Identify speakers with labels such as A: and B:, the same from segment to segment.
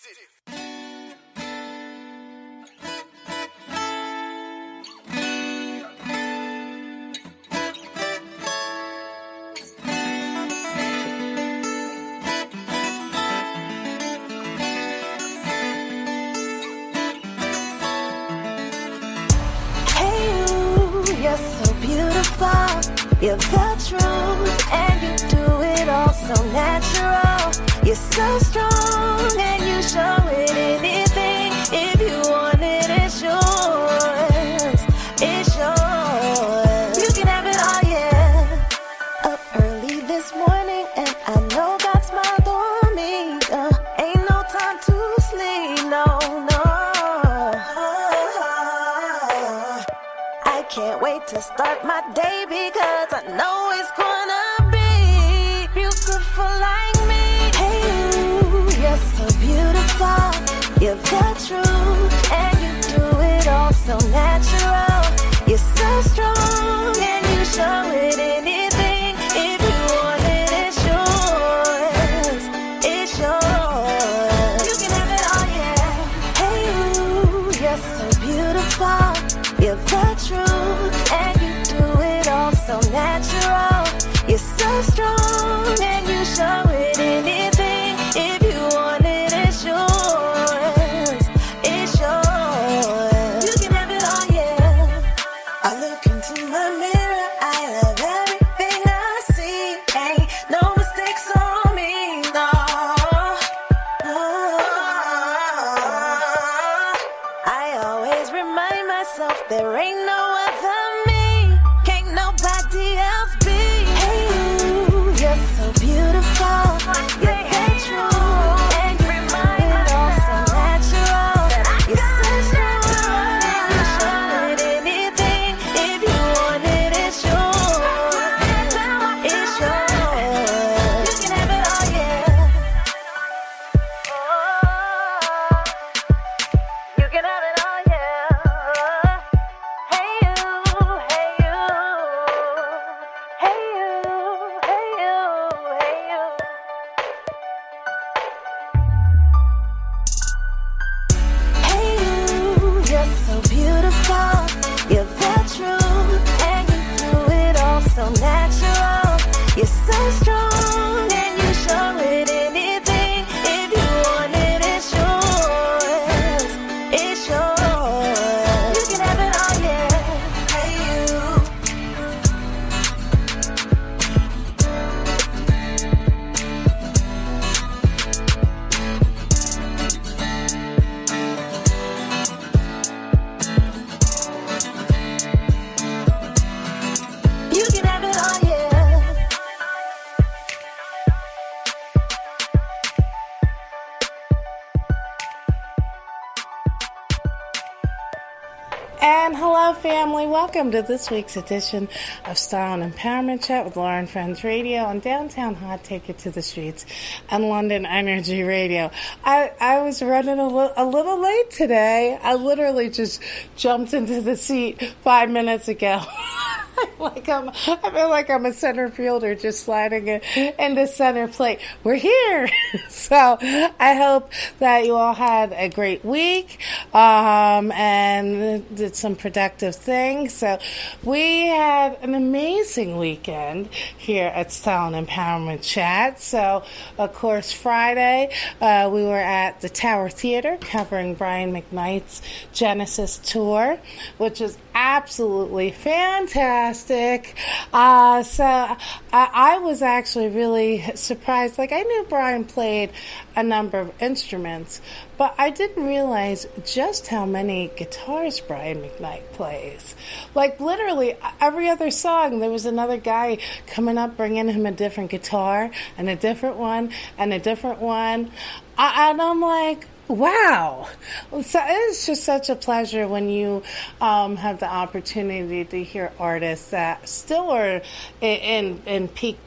A: You're so beautiful, you're the truth, and you do it all so natural. You're so strong, and you show it anything. If you want it, it's yours, it's yours. You can have it all, yeah. Up early this morning, and I know God smiled on me. Ain't no time to sleep, no. Can't wait to start my day because I know it's gonna be beautiful like me. Hey, you're so beautiful, you're the truth, and you do it all so natural. You're so strong, and you show it anything. If you want it, it's yours, it's yours. You can have it all, yeah. Hey, you're so beautiful, you're the truth, and you do it all so natural. You're so strong, and you show it anything. If you want it, it's yours, it's yours. You can have it all, yeah. I look into my mirror, I love everything I see. Ain't no mistakes on me, no. I always remind myself there ain't no other me, can't nobody else be. Hey, you're so beautiful, you're the truth, and you remind it all so natural. You're so strong, and you show it anything. If you want it, it's yours, it's yours. You can have it all, yeah. You can have it all, yeah. Hey you, hey you, hey you, hey you, hey you. Hey you, you're so beautiful, you're the truth, and you do it all so natural. You're so strong, and you show it anything. If you want it, it's yours, it's yours. You can have it all, yeah. Hey you. You can have it all, yeah.
B: And hello, family. Welcome to this week's edition of Style and Empowerment Chat with Laura and Friends Radio on Downtown Hot Ticket to the Streets and London Energy Radio. I was running a little late today. I literally just jumped into the seat 5 minutes ago. I feel like I'm a center fielder just sliding into center plate. We're here. So I hope that you all had a great week and did some productive things. So we had an amazing weekend here at Style and Empowerment Chat. So, of course, Friday we were at the Tower Theater covering Brian McKnight's Genesis tour, which is absolutely fantastic. So I was actually really surprised. Like, I knew Brian played a number of instruments, but I didn't realize just how many guitars Brian McKnight plays. Like, literally every other song, there was another guy coming up bringing him a different guitar and a different one and a different one. And I'm like, wow. So it's just such a pleasure when you have the opportunity to hear artists that still are in peak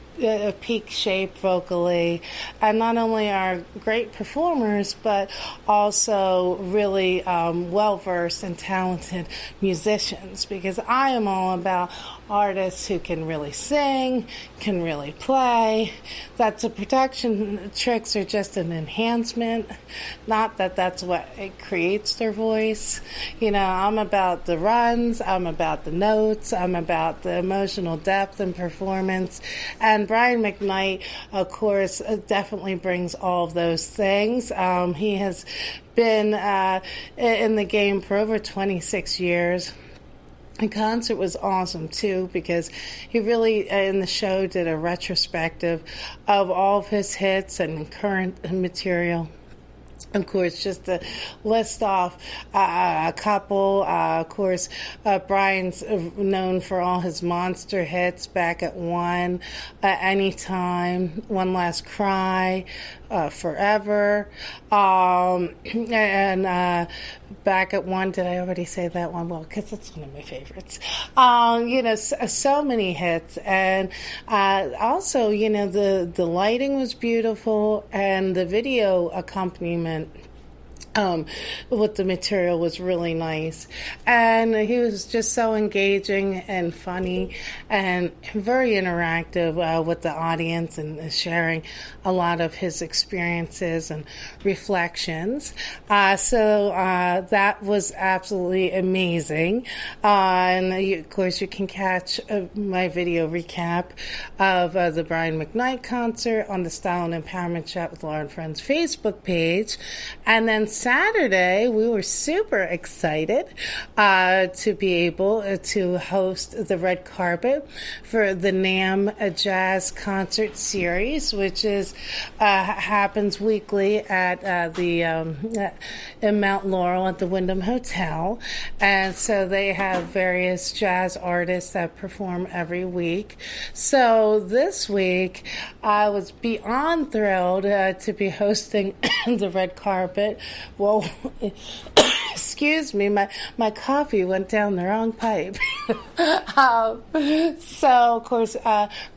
B: shape vocally, and not only are great performers, but also really well-versed and talented musicians, because I am all about artists who can really sing, can really play, that the production tricks are just an enhancement, not that that's what it creates their voice. You know, I'm about the runs, I'm about the notes, I'm about the emotional depth and performance. And Brian McKnight, of course, definitely brings all of those things. He has been in the game for over 26 years. The concert was awesome, too, because he really, in the show, did a retrospective of all of his hits and current material. Of course, just to list off a couple, of course, Brian's known for all his monster hits, Back at One, Anytime, One Last Cry, Forever, and Back at One. Did I already say that one? Well, because it's one of my favorites. You know, so many hits. And also, you know, the lighting was beautiful, and the video accompaniment with the material was really nice. And he was just so engaging and funny and very interactive with the audience and sharing a lot of his experiences and reflections. So that was absolutely amazing. And of course, you can catch my video recap of the Brian McKnight concert on the Style and Empowerment Chat with Laura and Friends Facebook page. And then Saturday, we were super excited to be able to host the red carpet for the NAMM Jazz Concert Series, which is happens weekly at in Mount Laurel at the Wyndham Hotel. And so they have various jazz artists that perform every week. So this week, I was beyond thrilled to be hosting the red carpet. Well, excuse me, my coffee went down the wrong pipe. So, of course,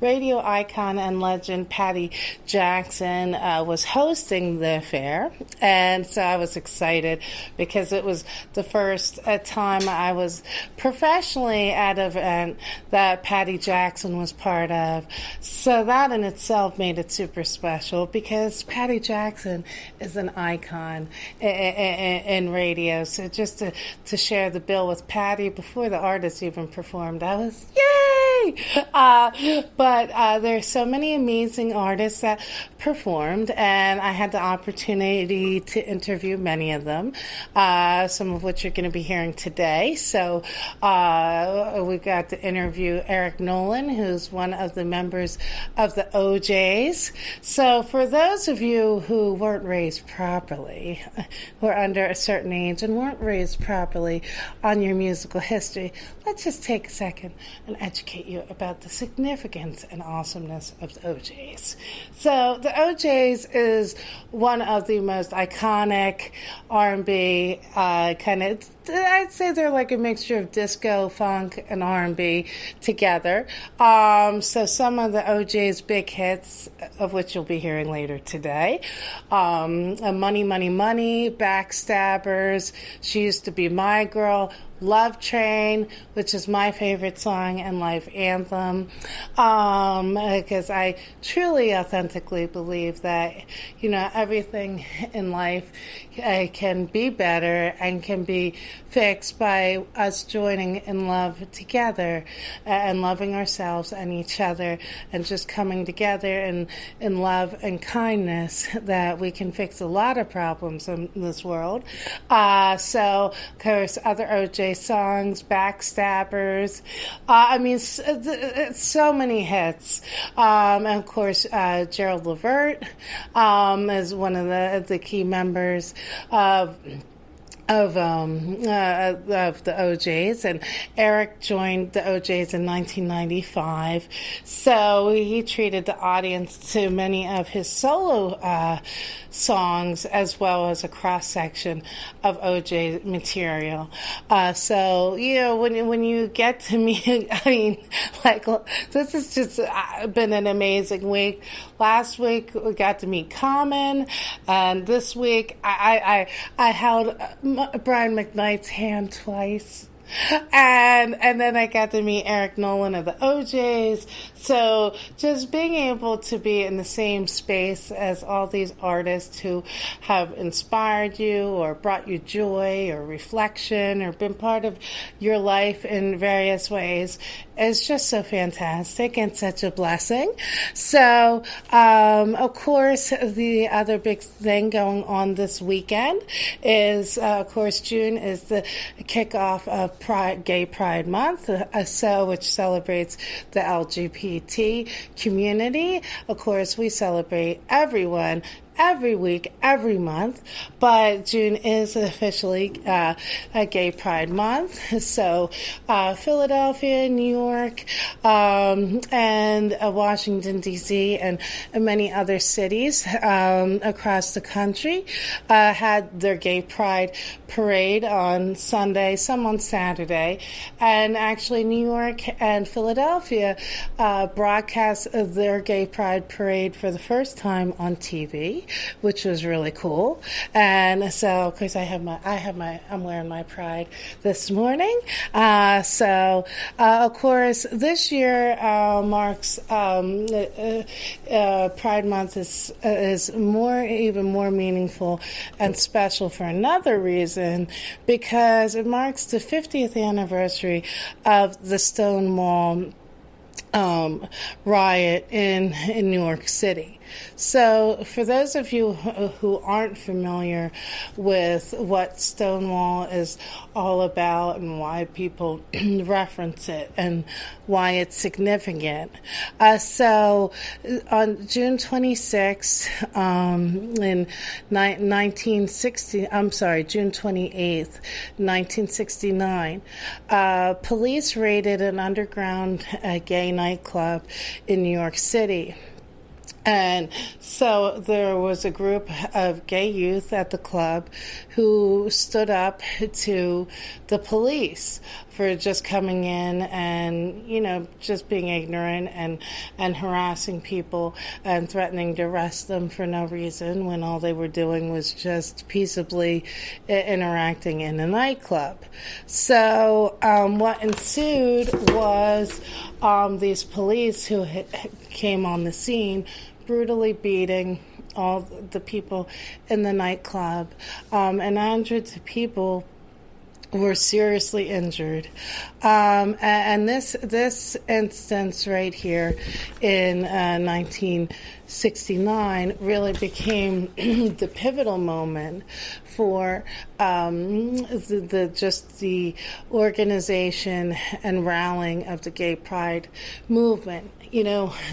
B: radio icon and legend Patty Jackson was hosting the affair, and so I was excited because it was the first time I was professionally at an event that Patty Jackson was part of. So that in itself made it super special because Patty Jackson is an icon in radio. So just to share the bill with Patty before the artist even performed, I was yay! But there's so many amazing artists that performed, and I had the opportunity to interview many of them, some of which you're going to be hearing today. So we got to interview Eric Nolan, who's one of the members of the OJs. So for those of you who weren't raised properly, who are under a certain age and weren't raised properly on your musical history, let's just take a second and educate you about the significance and awesomeness of the OJs. So the OJs is one of the most iconic R&B kind of, I'd say they're like a mixture of disco, funk, and R&B together. So some of the OJ's big hits, of which you'll be hearing later today, Money, Money, Money, Backstabbers, She Used to Be My Girl, Love Train, which is my favorite song and life anthem, because I truly, authentically believe that, you know, everything in life can be better and can be fixed by us joining in love together and loving ourselves and each other and just coming together in love and kindness, that we can fix a lot of problems in this world. So, of course, other OJ songs, Backstabbers, I mean, so many hits. And of course, Gerald Levert is one of the key members of the OJs, and Eric joined the OJs in 1995. So he treated the audience to many of his solo songs as well as a cross section of OJ material. So you know, when you get to meet, I mean, like, this has just been an amazing week. Last week we got to meet Common, and this week I held Brian McKnight's hand twice. And then I got to meet Eric Nolan of the OJs. So just being able to be in the same space as all these artists who have inspired you or brought you joy or reflection or been part of your life in various ways is just so fantastic and such a blessing. So, of course, the other big thing going on this weekend is, of course, June is the kickoff of Gay Pride Month, which celebrates the LGBT community. Of course, we celebrate everyone every week, every month, but June is officially a Gay Pride Month. So Philadelphia, New York, and Washington, D.C., and many other cities across the country had their Gay Pride parade on Sunday, some on Saturday, and actually New York and Philadelphia broadcast their Gay Pride parade for the first time on TV, which was really cool. And so, of course, I'm wearing my Pride this morning. Of course, this year marks Pride Month is even more meaningful and special for another reason, because it marks the 50th anniversary of the Stonewall riot in New York City. So for those of you who aren't familiar with what Stonewall is all about and why people reference it and why it's significant. So on June 26th, in 1960, June 28th, 1969, police raided an underground gay nightclub in New York City. And so there was a group of gay youth at the club who stood up to the police for just coming in and, just being ignorant and harassing people and threatening to arrest them for no reason when all they were doing was just peaceably interacting in a nightclub. So what ensued was these police who came on the scene brutally beating all the people in the nightclub, and hundreds of people were seriously injured. And this instance right here in 1969 really became the pivotal moment for the organization and rallying of the Gay Pride movement.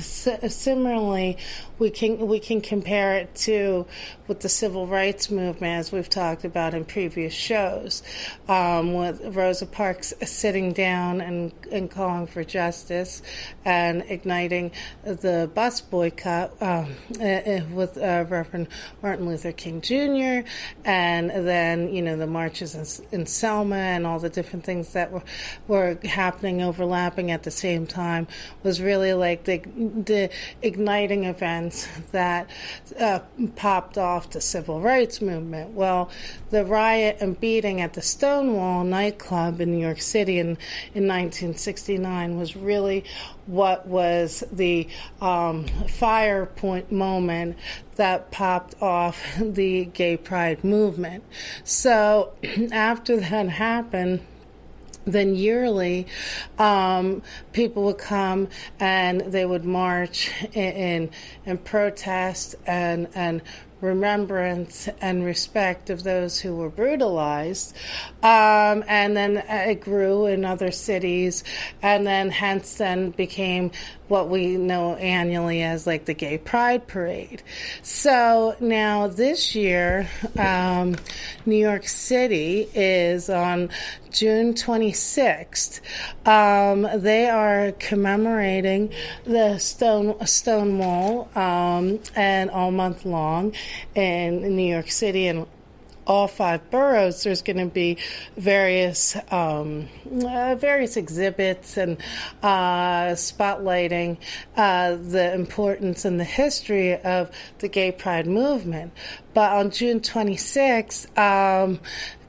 B: Similarly, we can compare it to with the civil rights movement, as we've talked about in previous shows, with Rosa Parks sitting down and calling for justice and igniting the bus boycott with Reverend Martin Luther King Jr. and then the marches in Selma and all the different things that were happening, overlapping at the same time, was really like the igniting events that popped off the civil rights movement. Well, the riot and beating at the Stonewall nightclub in New York City in 1969 was really what was the fire point moment that popped off the Gay Pride movement. So after that happened, then yearly, people would come and they would march in protest and remembrance and respect of those who were brutalized. And then it grew in other cities, and then hence then became what we know annually as like the Gay Pride Parade. So now this year, New York City is on June 26th. They are commemorating the Stonewall and all month long in New York City and all 5 boroughs. There's going to be various exhibits and spotlighting the importance and the history of the Gay Pride movement. But on June 26th,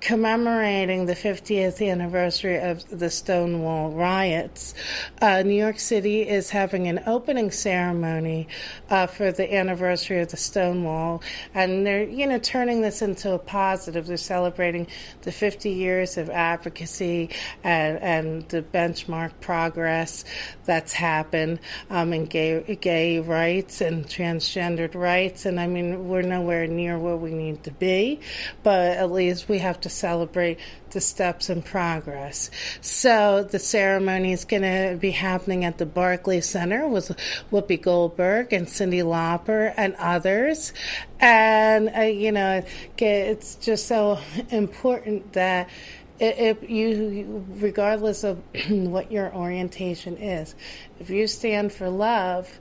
B: commemorating the 50th anniversary of the Stonewall riots, New York City is having an opening ceremony for the anniversary of the Stonewall, and they're, turning this into a positive. They're celebrating the 50 years of advocacy and the benchmark progress that's happened in gay rights and transgendered rights. And I mean, we're nowhere near where we need to be, but at least we have to celebrate the steps in progress. So the ceremony is going to be happening at the Barclays Center with Whoopi Goldberg and Cyndi Lauper and others. And, it's just so important that if you, regardless of what your orientation is, if you stand for love,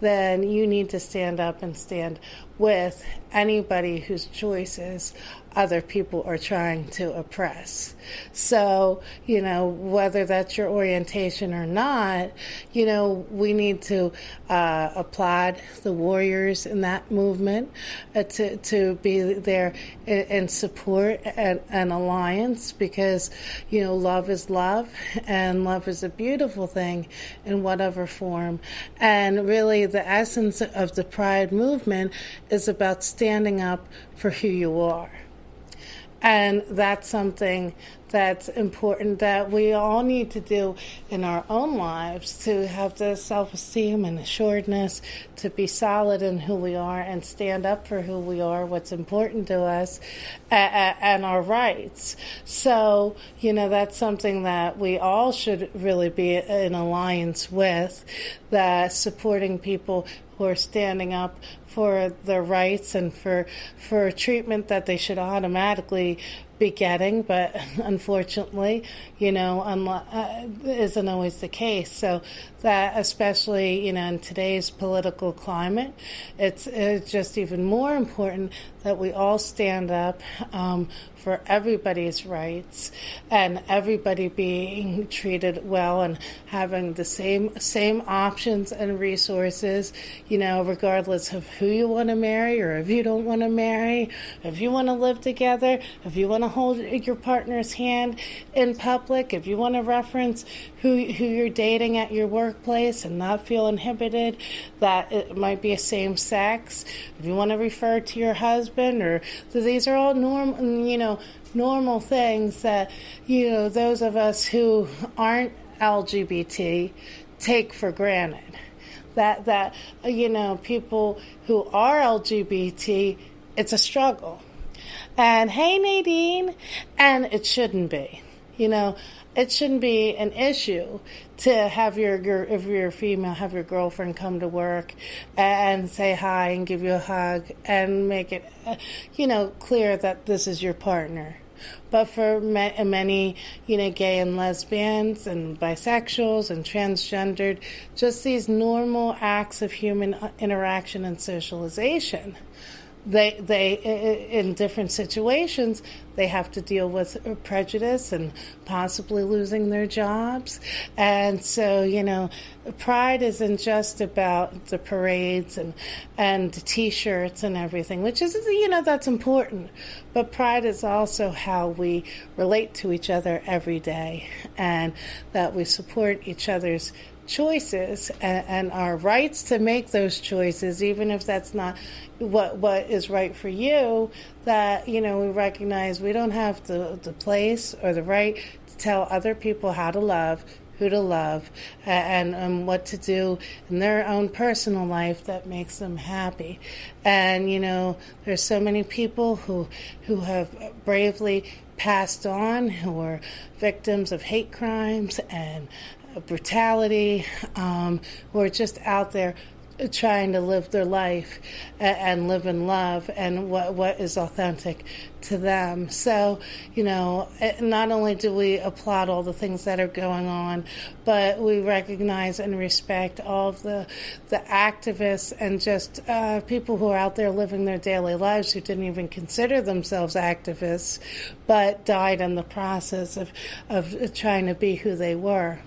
B: then you need to stand up and stand with anybody whose choices other people are trying to oppress. So, whether that's your orientation or not, we need to applaud the warriors in that movement, to be there in support and alliance, because, love is love, and love is a beautiful thing in whatever form. And really, the essence of the Pride movement is about standing up for who you are. And that's something that's important that we all need to do in our own lives, to have the self-esteem and assuredness to be solid in who we are and stand up for who we are, what's important to us, and our rights. So, that's something that we all should really be in alliance with, that supporting people who are standing up for their rights and for treatment that they should automatically be getting, but unfortunately, isn't always the case. So that, especially, in today's political climate, it's just even more important that we all stand up for everybody's rights and everybody being treated well and having the same options and resources, regardless of who you want to marry or if you don't want to marry, if you want to live together, if you want to hold your partner's hand in public, if you want to reference who you're dating at your workplace and not feel inhibited that it might be a same sex, if you want to refer to your husband, or these are all normal things that, those of us who aren't LGBT take for granted. That people who are LGBT, it's a struggle. And hey, Nadine, and it shouldn't be. It shouldn't be an issue to have if you're a female, have your girlfriend come to work and say hi and give you a hug and make it, clear that this is your partner. But for many, gay and lesbians and bisexuals and transgendered, just these normal acts of human interaction and socialization, they in different situations, they have to deal with prejudice and possibly losing their jobs. And so, Pride isn't just about the parades and the T-shirts and everything, which is, that's important. But Pride is also how we relate to each other every day, and that we support each other's choices and our rights to make those choices, even if that's not what is right for you, that, we recognize we don't have the place or the right to tell other people how to love, who to love, and what to do in their own personal life that makes them happy. And, there's so many people who have bravely passed on, who are victims of hate crimes and brutality, who are just out there trying to live their life and live in love and what is authentic to them. So, not only do we applaud all the things that are going on, but we recognize and respect all of the activists and just people who are out there living their daily lives who didn't even consider themselves activists, but died in the process of trying to be who they were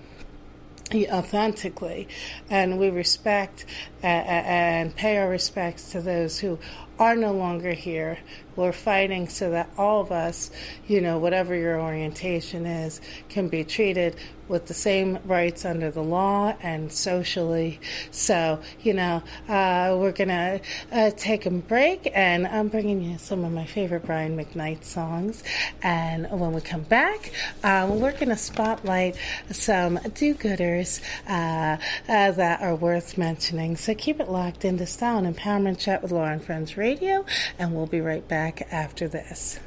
B: authentically. And we respect and pay our respects to those who are no longer here, we're fighting so that all of us, whatever your orientation is, can be treated with the same rights under the law and socially. So, we're going to take a break, and I'm bringing you some of my favorite Brian McKnight songs. And when we come back, we're going to spotlight some do-gooders that are worth mentioning. So keep it locked into Style and Empowerment Chat with Laura and Friends Radio, and we'll be right back after this.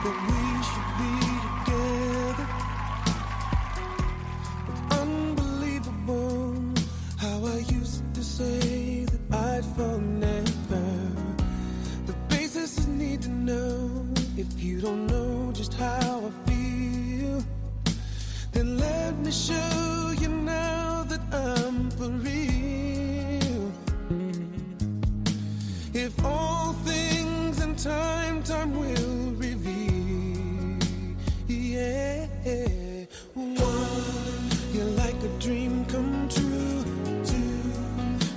C: That we should be together. It's unbelievable how I used to say that I'd fall never. The basis is need to know. If you don't know just how I feel, then let me show you now that I'm for real. If all things in time will reveal. Yeah. One, you're like a dream come true. Two,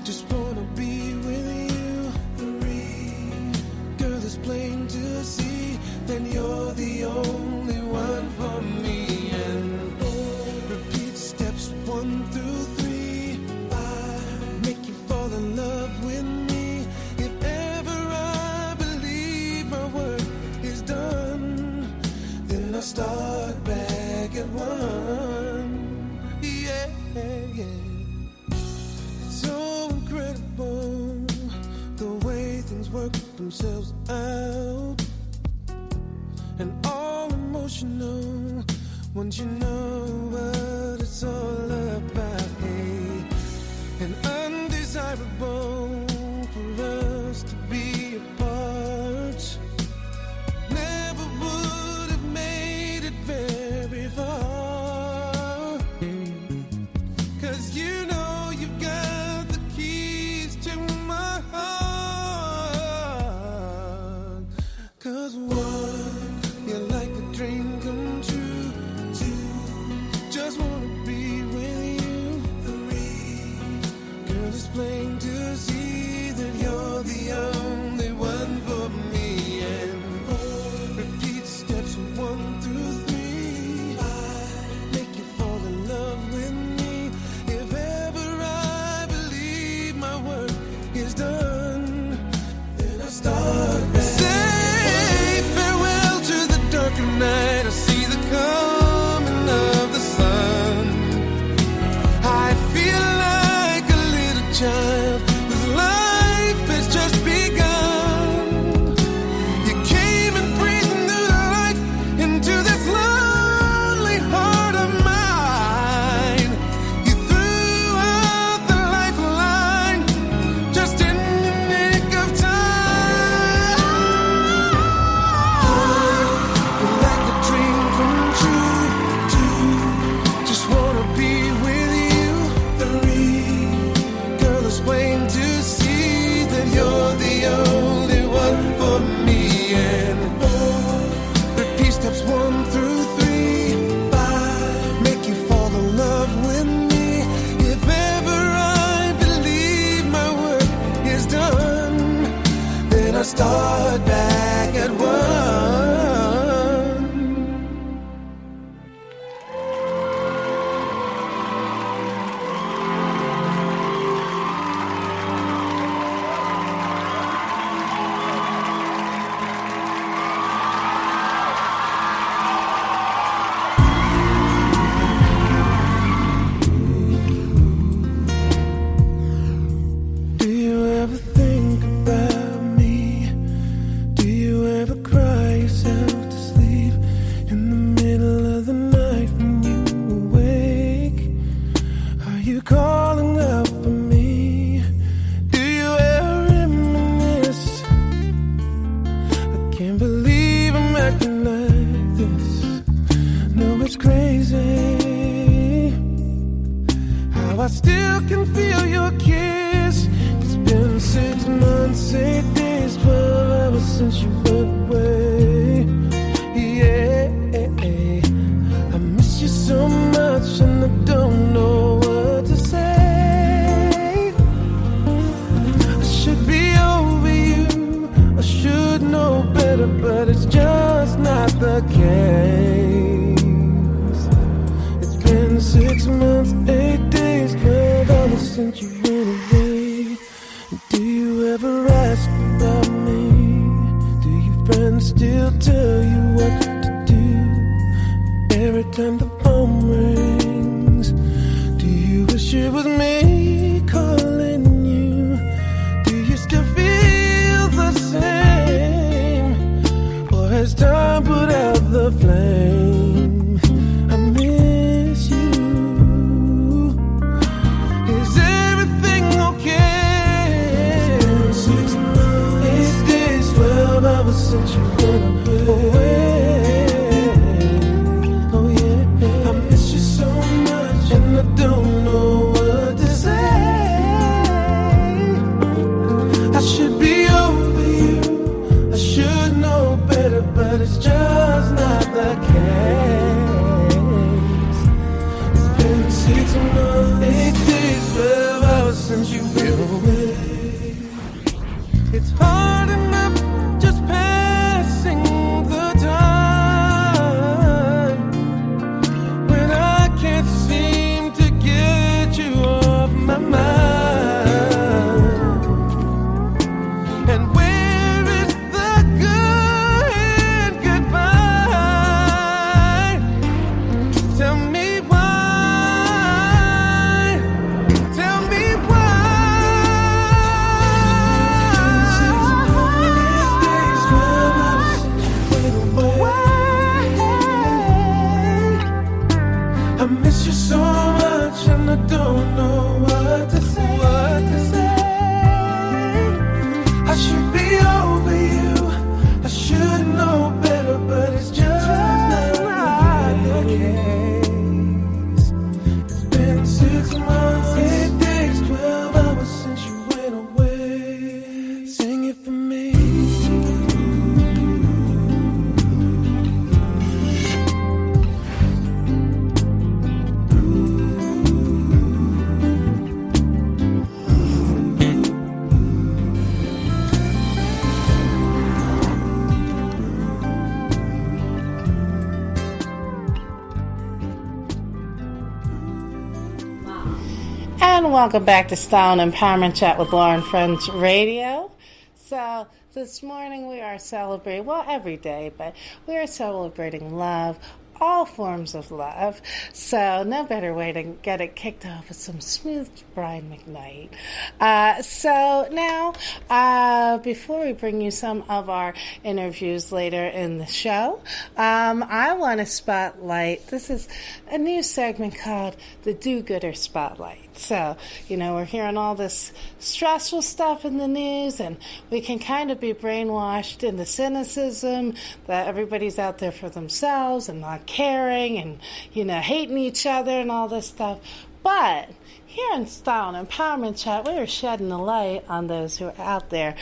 C: just wanna be with you. Three, girl, it's plain to see that you're the only one for me. And four, repeat steps 1 through 3. 5, make you fall in love with me. I start back at 1. Yeah. It's so incredible the way things work themselves out, and all emotional once you know what it's all about. Hey, and undesirable for us to be apart. Never would have made it very far, 'cause you've got the keys to my heart. 'Cause 1, you're like a dream come true. 2, just wanna be with you. 3, girl, it's plain to see that you're the only one for me. And 4, repeat steps 1 through 3. 5, make you fall in love with me. If ever I believe my work is done, then I start back. Say farewell to the darker night. I see the coming of the sun. I feel like a little child whose life has just begun. You came and breathed new life into this lonely heart of mine. You threw out the lifeline just in the nick of time. You're like a dream come true. 2, just wanna be with you. 3, girl, it's plain to see that you're the only one for me. And 4, repeat steps 1 through 3. 5, make you fall in love with me. If ever I believe my work is done, then I start back at 1. Do you ever think about me? Do you ever cry yourself since you went away. Yeah, I miss you so much and I don't know what to say. I should be over you, I should know better, but it's just not the case. It's been 6 months, 8 days, 12 hours since you went away. Do you ever ask about me? Do your friends still tell you what to do? Every time the phone rings, do you wish it was me calling you? Do you still feel the same? Or has time put out the flame? I miss you. Is everything okay? 6 months, 8 days, 12 hours since you went away. Oh yeah, I miss you so much and I don't know what to say. I should be over you, I should know better, but it's just not the case. It's been 6 months, 8 days, 12 hours since you went away. It's hard enough just passing the time when I can't seem to get you off my mind. And where is the good and goodbye? Tell me why. Tell me why. I miss you so much and I don't know what to say. I should be over you, I should know better, but it's just not the case. It's been 6 months, 8 days, 12 hours since you went away. Sing it for me.
B: And welcome back to Style and Empowerment Chat with Lauren French Radio. So this morning we are celebrating, well, every day, but we are celebrating love, all forms of love. So no better way to get it kicked off with some smooth Brian McKnight. So now, before we bring you some of our interviews later in the show, I want to spotlight, this is a new segment called the Do-Gooder Spotlight. So, we're hearing all this stressful stuff in the news, and we can kind of be brainwashed into cynicism that everybody's out there for themselves and not caring and, hating each other and all this stuff. But here in Style and Empowerment Chat, we are shedding the light on those who are out there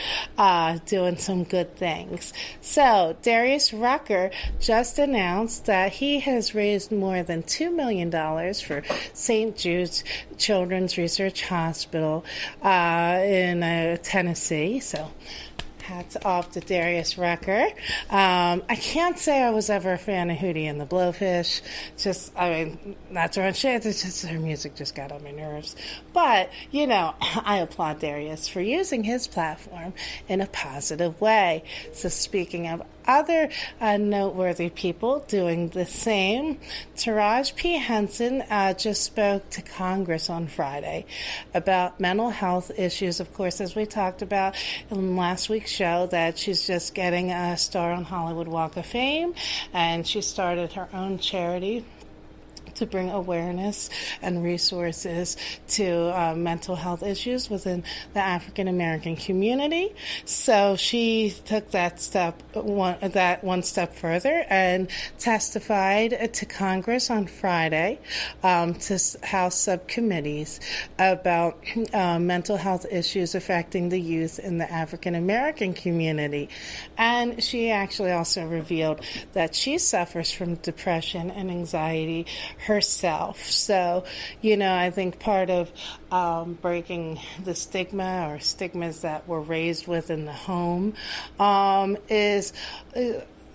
B: doing some good things. So Darius Rucker just announced that he has raised more than $2 million for St. Jude's Children's Research Hospital in Tennessee. So hats off to Darius Rucker. I can't say I was ever a fan of Hootie and the Blowfish. Not throwing shade. It's just her music just got on my nerves. But, I applaud Darius for using his platform in a positive way. So speaking of other noteworthy people doing the same, Taraji P. Henson just spoke to Congress on Friday about mental health issues. Of course, as we talked about in last week's show, that she's just getting a star on Hollywood Walk of Fame, and she started her own charity to bring awareness and resources to mental health issues within the African American community. So she took that one step further and testified to Congress on Friday, to House subcommittees about mental health issues affecting the youth in the African American community. And she actually also revealed that she suffers from depression and anxiety herself. So, I think part of breaking the stigma or stigmas that were raised within the home is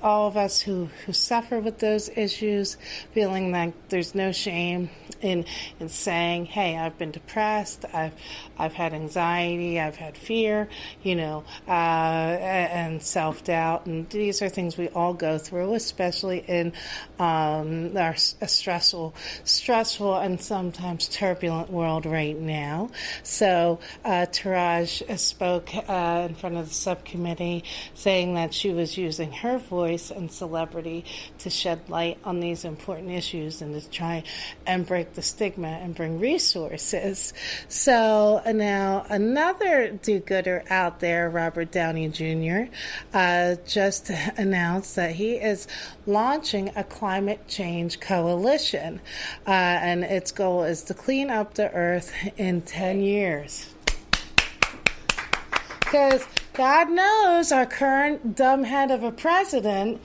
B: all of us who suffer with those issues, feeling like there's no shame in saying, hey, I've been depressed, I've had anxiety, I've had fear, and self-doubt. And these are things we all go through, especially in our stressful and sometimes turbulent world right now. So Taraj spoke in front of the subcommittee saying that she was using her voice and celebrity to shed light on these important issues and to try and break the stigma and bring resources. So now another do-gooder out there, Robert Downey Jr., just announced that he is launching a climate change coalition, and its goal is to clean up the earth in 10 years. Because God knows our current dumbhead of a president,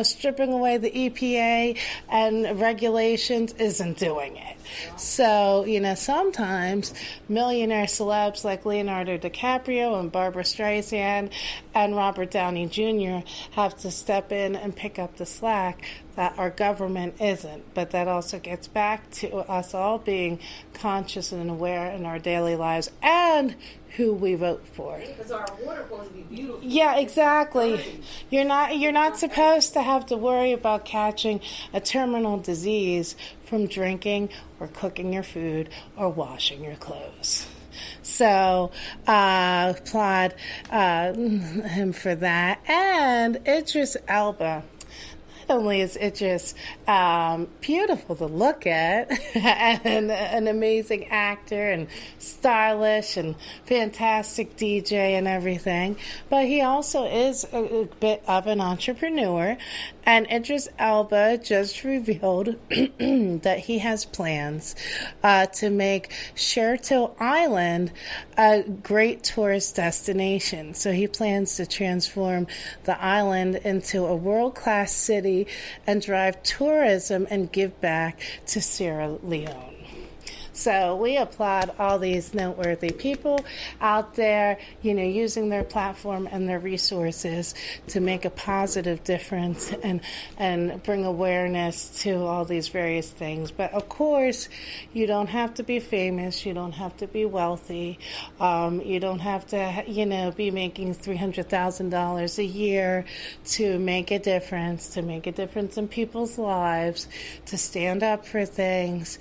B: stripping away the EPA and regulations isn't doing it. So, sometimes millionaire celebs like Leonardo DiCaprio and Barbara Streisand and Robert Downey Jr. have to step in and pick up the slack that our government isn't. But that also gets back to us all being conscious and aware in our daily lives and who we vote for.
D: Because our water is supposed to be beautiful.
B: Yeah, exactly. You're not supposed to have to worry about catching a terminal disease from drinking or cooking your food or washing your clothes. So, applaud him for that. And Idris Elba. Not only is it just beautiful to look at and an amazing actor and stylish and fantastic DJ and everything, but he also is a bit of an entrepreneur. And Idris Elba just revealed that he has plans to make Chertoff Island a great tourist destination. So he plans to transform the island into a world-class city and drive tourism and give back to Sierra Leone. So we applaud all these noteworthy people out there, using their platform and their resources to make a positive difference and bring awareness to all these various things. But of course, you don't have to be famous. You don't have to be wealthy. You don't have to, be making $300,000 a year to make a difference in people's lives, to stand up for things,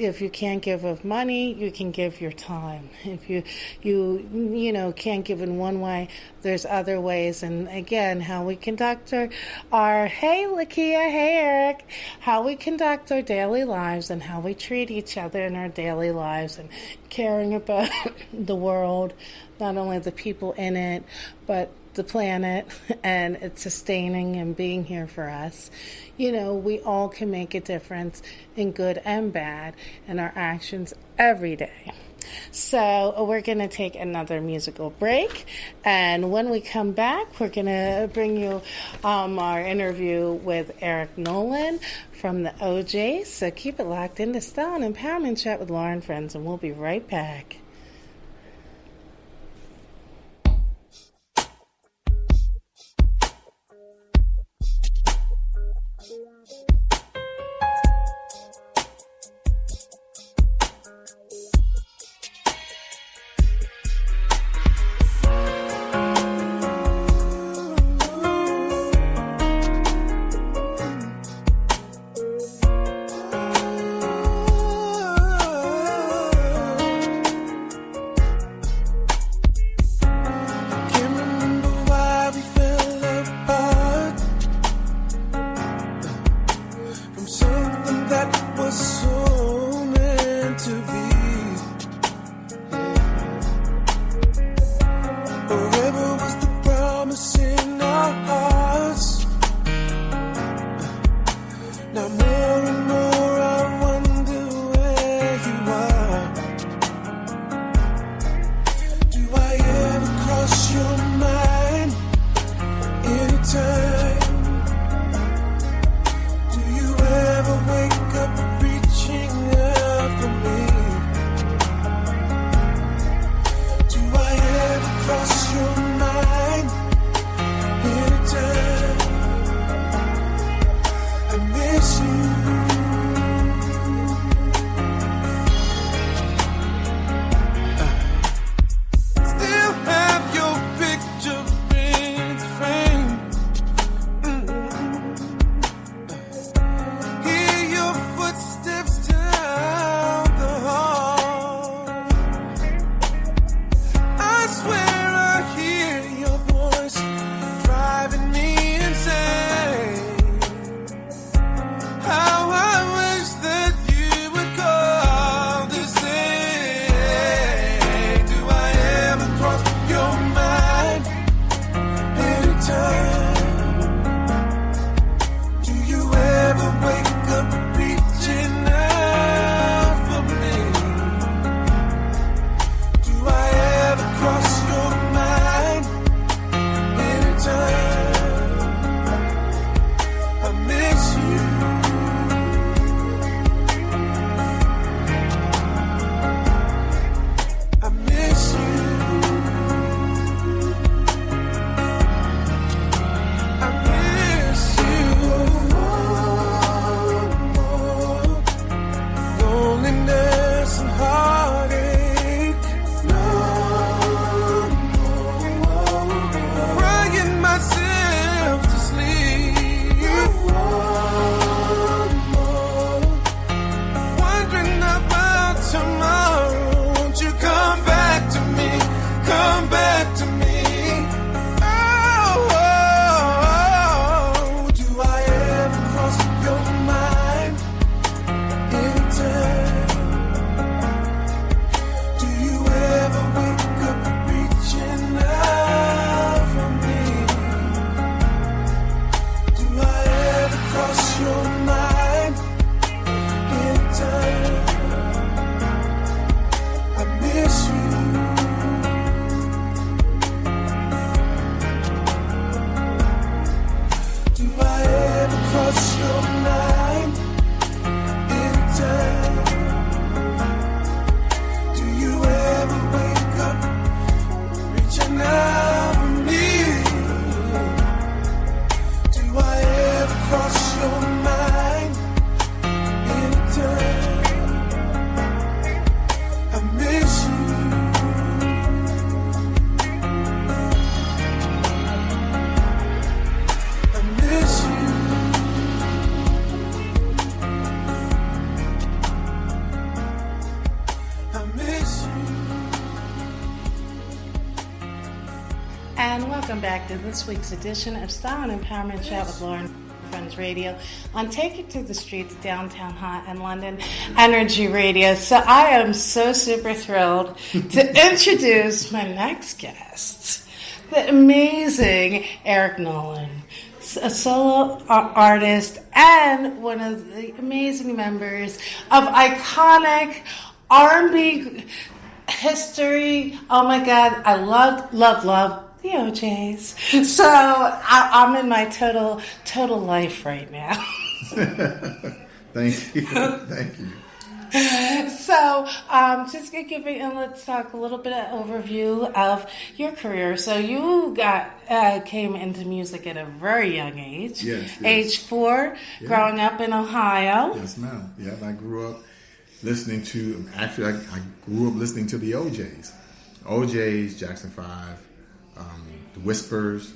B: If you can't give of money, you can give your time. If you can't give in one way, there's other ways. And again, how we conduct our hey Lakia, hey Eric, how we conduct our daily lives and how we treat each other in our daily lives and caring about the world, not only the people in it, but the planet and it's sustaining and being here for us. We all can make a difference in good and bad in our actions every day. So we're going to take another musical break, and when we come back, we're going to bring you our interview with Eric Nolan from the OJs. So keep it locked into Style and Empowerment Chat with Lauren Friends, and we'll be right back. and welcome back to this week's edition of Style and Empowerment Chat with Lauren Friends Radio on Take It to the Streets, Downtown Hot and London Energy Radio. So I am so super thrilled to introduce my next guest, the amazing Eric Nolan, a solo artist and one of the amazing members of iconic R&B history. Oh my God, I love the OJs. So I'm in my total life right now.
E: Thank you. Thank you.
B: So, just let's talk a little bit of overview of your career. So you came into music at a very young age.
E: Yes.
B: Age 4, growing up in Ohio.
E: Yes, ma'am. Yeah, I grew up listening to, actually, I grew up listening to the OJs, Jackson 5, the Whispers,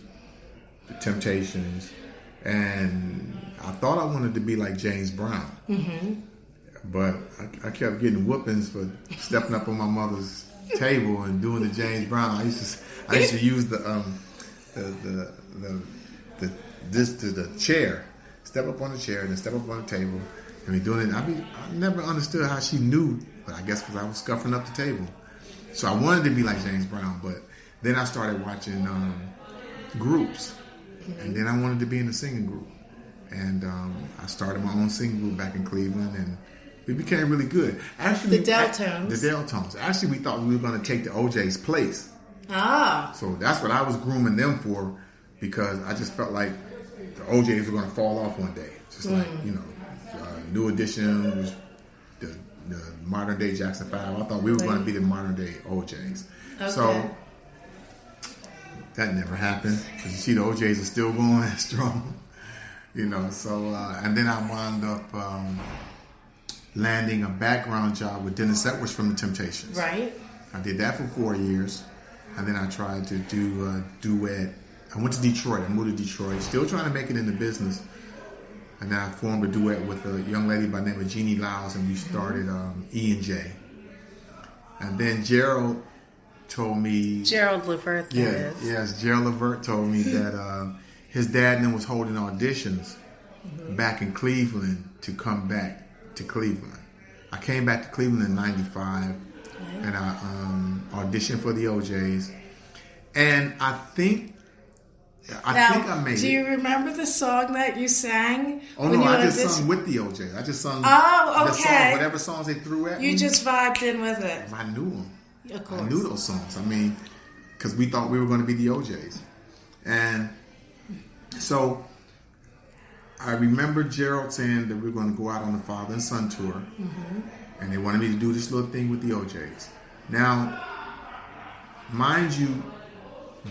E: the Temptations, and I thought I wanted to be like James Brown. Mm-hmm. But I kept getting whoopings for stepping up on my mother's table and doing the James Brown. I used to use the chair, step up on the chair and then step up on the table and be doing it. I never understood how she knew, but I guess because I was scuffing up the table. So I wanted to be like James Brown, but then I started watching groups, and then I wanted to be in a singing group, and I started my own singing group back in Cleveland, and we became really good. Actually,
B: The Deltones.
E: The Deltones. Actually, we thought we were going to take the OJ's place.
B: Ah.
E: So that's what I was grooming them for, because I just felt like the OJ's were going to fall off one day. Just like, New Edition was the modern day Jackson 5. I thought we were going to be the modern day OJ's.
B: Okay.
E: So that never happened, because you see the OJ's are still going strong. So and then I wound up landing a background job with Dennis Edwards from the Temptations.
B: Right.
E: I did that for 4 years, and then I tried to do a duet. I went to Detroit. I moved to Detroit, still trying to make it in the business. And then I formed a duet with a young lady by the name of Jeannie Lyles, and we started E&J. And then Gerald told me...
B: Gerald Levert, that is.
E: Yes, Gerald Levert told me that his dad and them was holding auditions back in Cleveland to come back to Cleveland. I came back to Cleveland in 95, and I auditioned for the OJ's. And I think I made it.
B: Do you remember the song that you sang?
E: Oh, no, I just sung with the OJ's. I just sung the song, whatever songs they threw at me.
B: You just vibed in with it.
E: I knew them.
B: Of course.
E: I knew those songs. I mean, because we thought we were going to be the OJ's. And so I remember Gerald saying that we were going to go out on the father and son tour, and they wanted me to do this little thing with the OJ's. Now, mind you,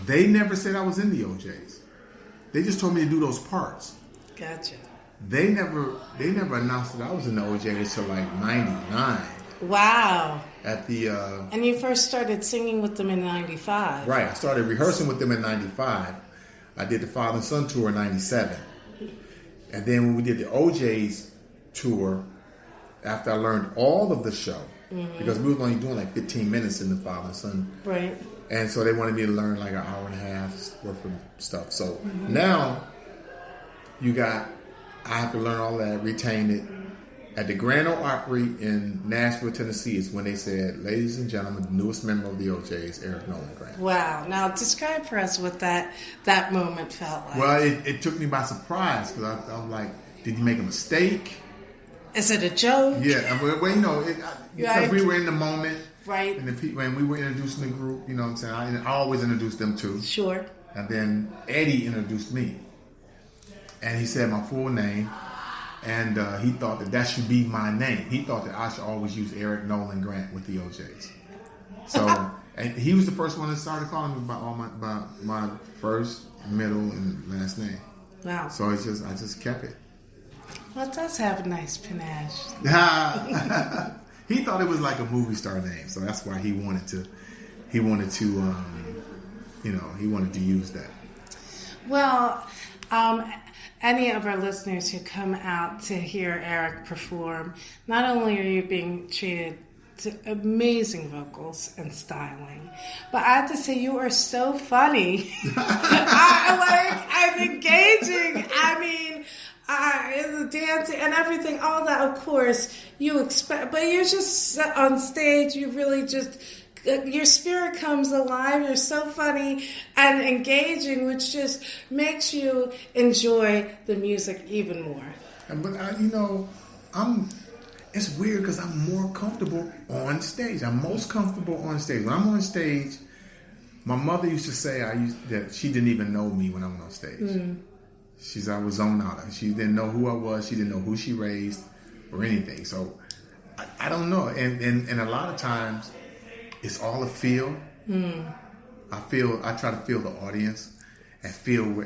E: they never said I was in the OJ's. They just told me to do those parts.
B: Gotcha.
E: They never announced that I was in the OJ's till like 99.
B: Wow.
E: At the
B: and you first started singing with them in 95.
E: Right. I started rehearsing with them in 95. I did the father and son tour in 97. And then when we did the OJ's tour, after I learned all of the show, because we were only doing like 15 minutes in the father and son.
B: Right.
E: And so they wanted me to learn like an hour and a half worth of stuff. So now I have to learn all that, retain it. At the Grand Ole Opry in Nashville, Tennessee is when they said, ladies and gentlemen, the newest member of the OJ's, Eric Nolan Grant.
B: Wow. Now describe for us what that moment felt like.
E: Well, it took me by surprise, because I was like, did you make a mistake?
B: Is it a joke?
E: Yeah. Well, because we were in the moment.
B: Right.
E: And the people, and we were introducing the group, you know what I'm saying? I always introduced them too.
B: Sure.
E: And then Eddie introduced me. And he said my full name. And he thought that should be my name. He thought that I should always use Eric Nolan Grant with the OJ's. So, and he was the first one that started calling me by my first, middle, and last name.
B: Wow.
E: So I just kept it.
B: Well, it does have a nice panache.
E: He thought it was like a movie star name, so that's why he wanted to use that.
B: Well, any of our listeners who come out to hear Eric perform, not only are you being treated amazing vocals and styling. But I have to say, you are so funny. I'm engaging. I mean, the dancing and everything, all that, of course, you expect. But you're just on stage, you really just, your spirit comes alive. You're so funny and engaging, which just makes you enjoy the music even more.
E: But it's weird because I'm more comfortable on stage. I'm most comfortable on stage. When I'm on stage, my mother used to say that she didn't even know me when I went on stage. I was zoned out. She didn't know who I was. She didn't know who she raised or anything. So I don't know. And a lot of times it's all a feel. I try to feel the audience and feel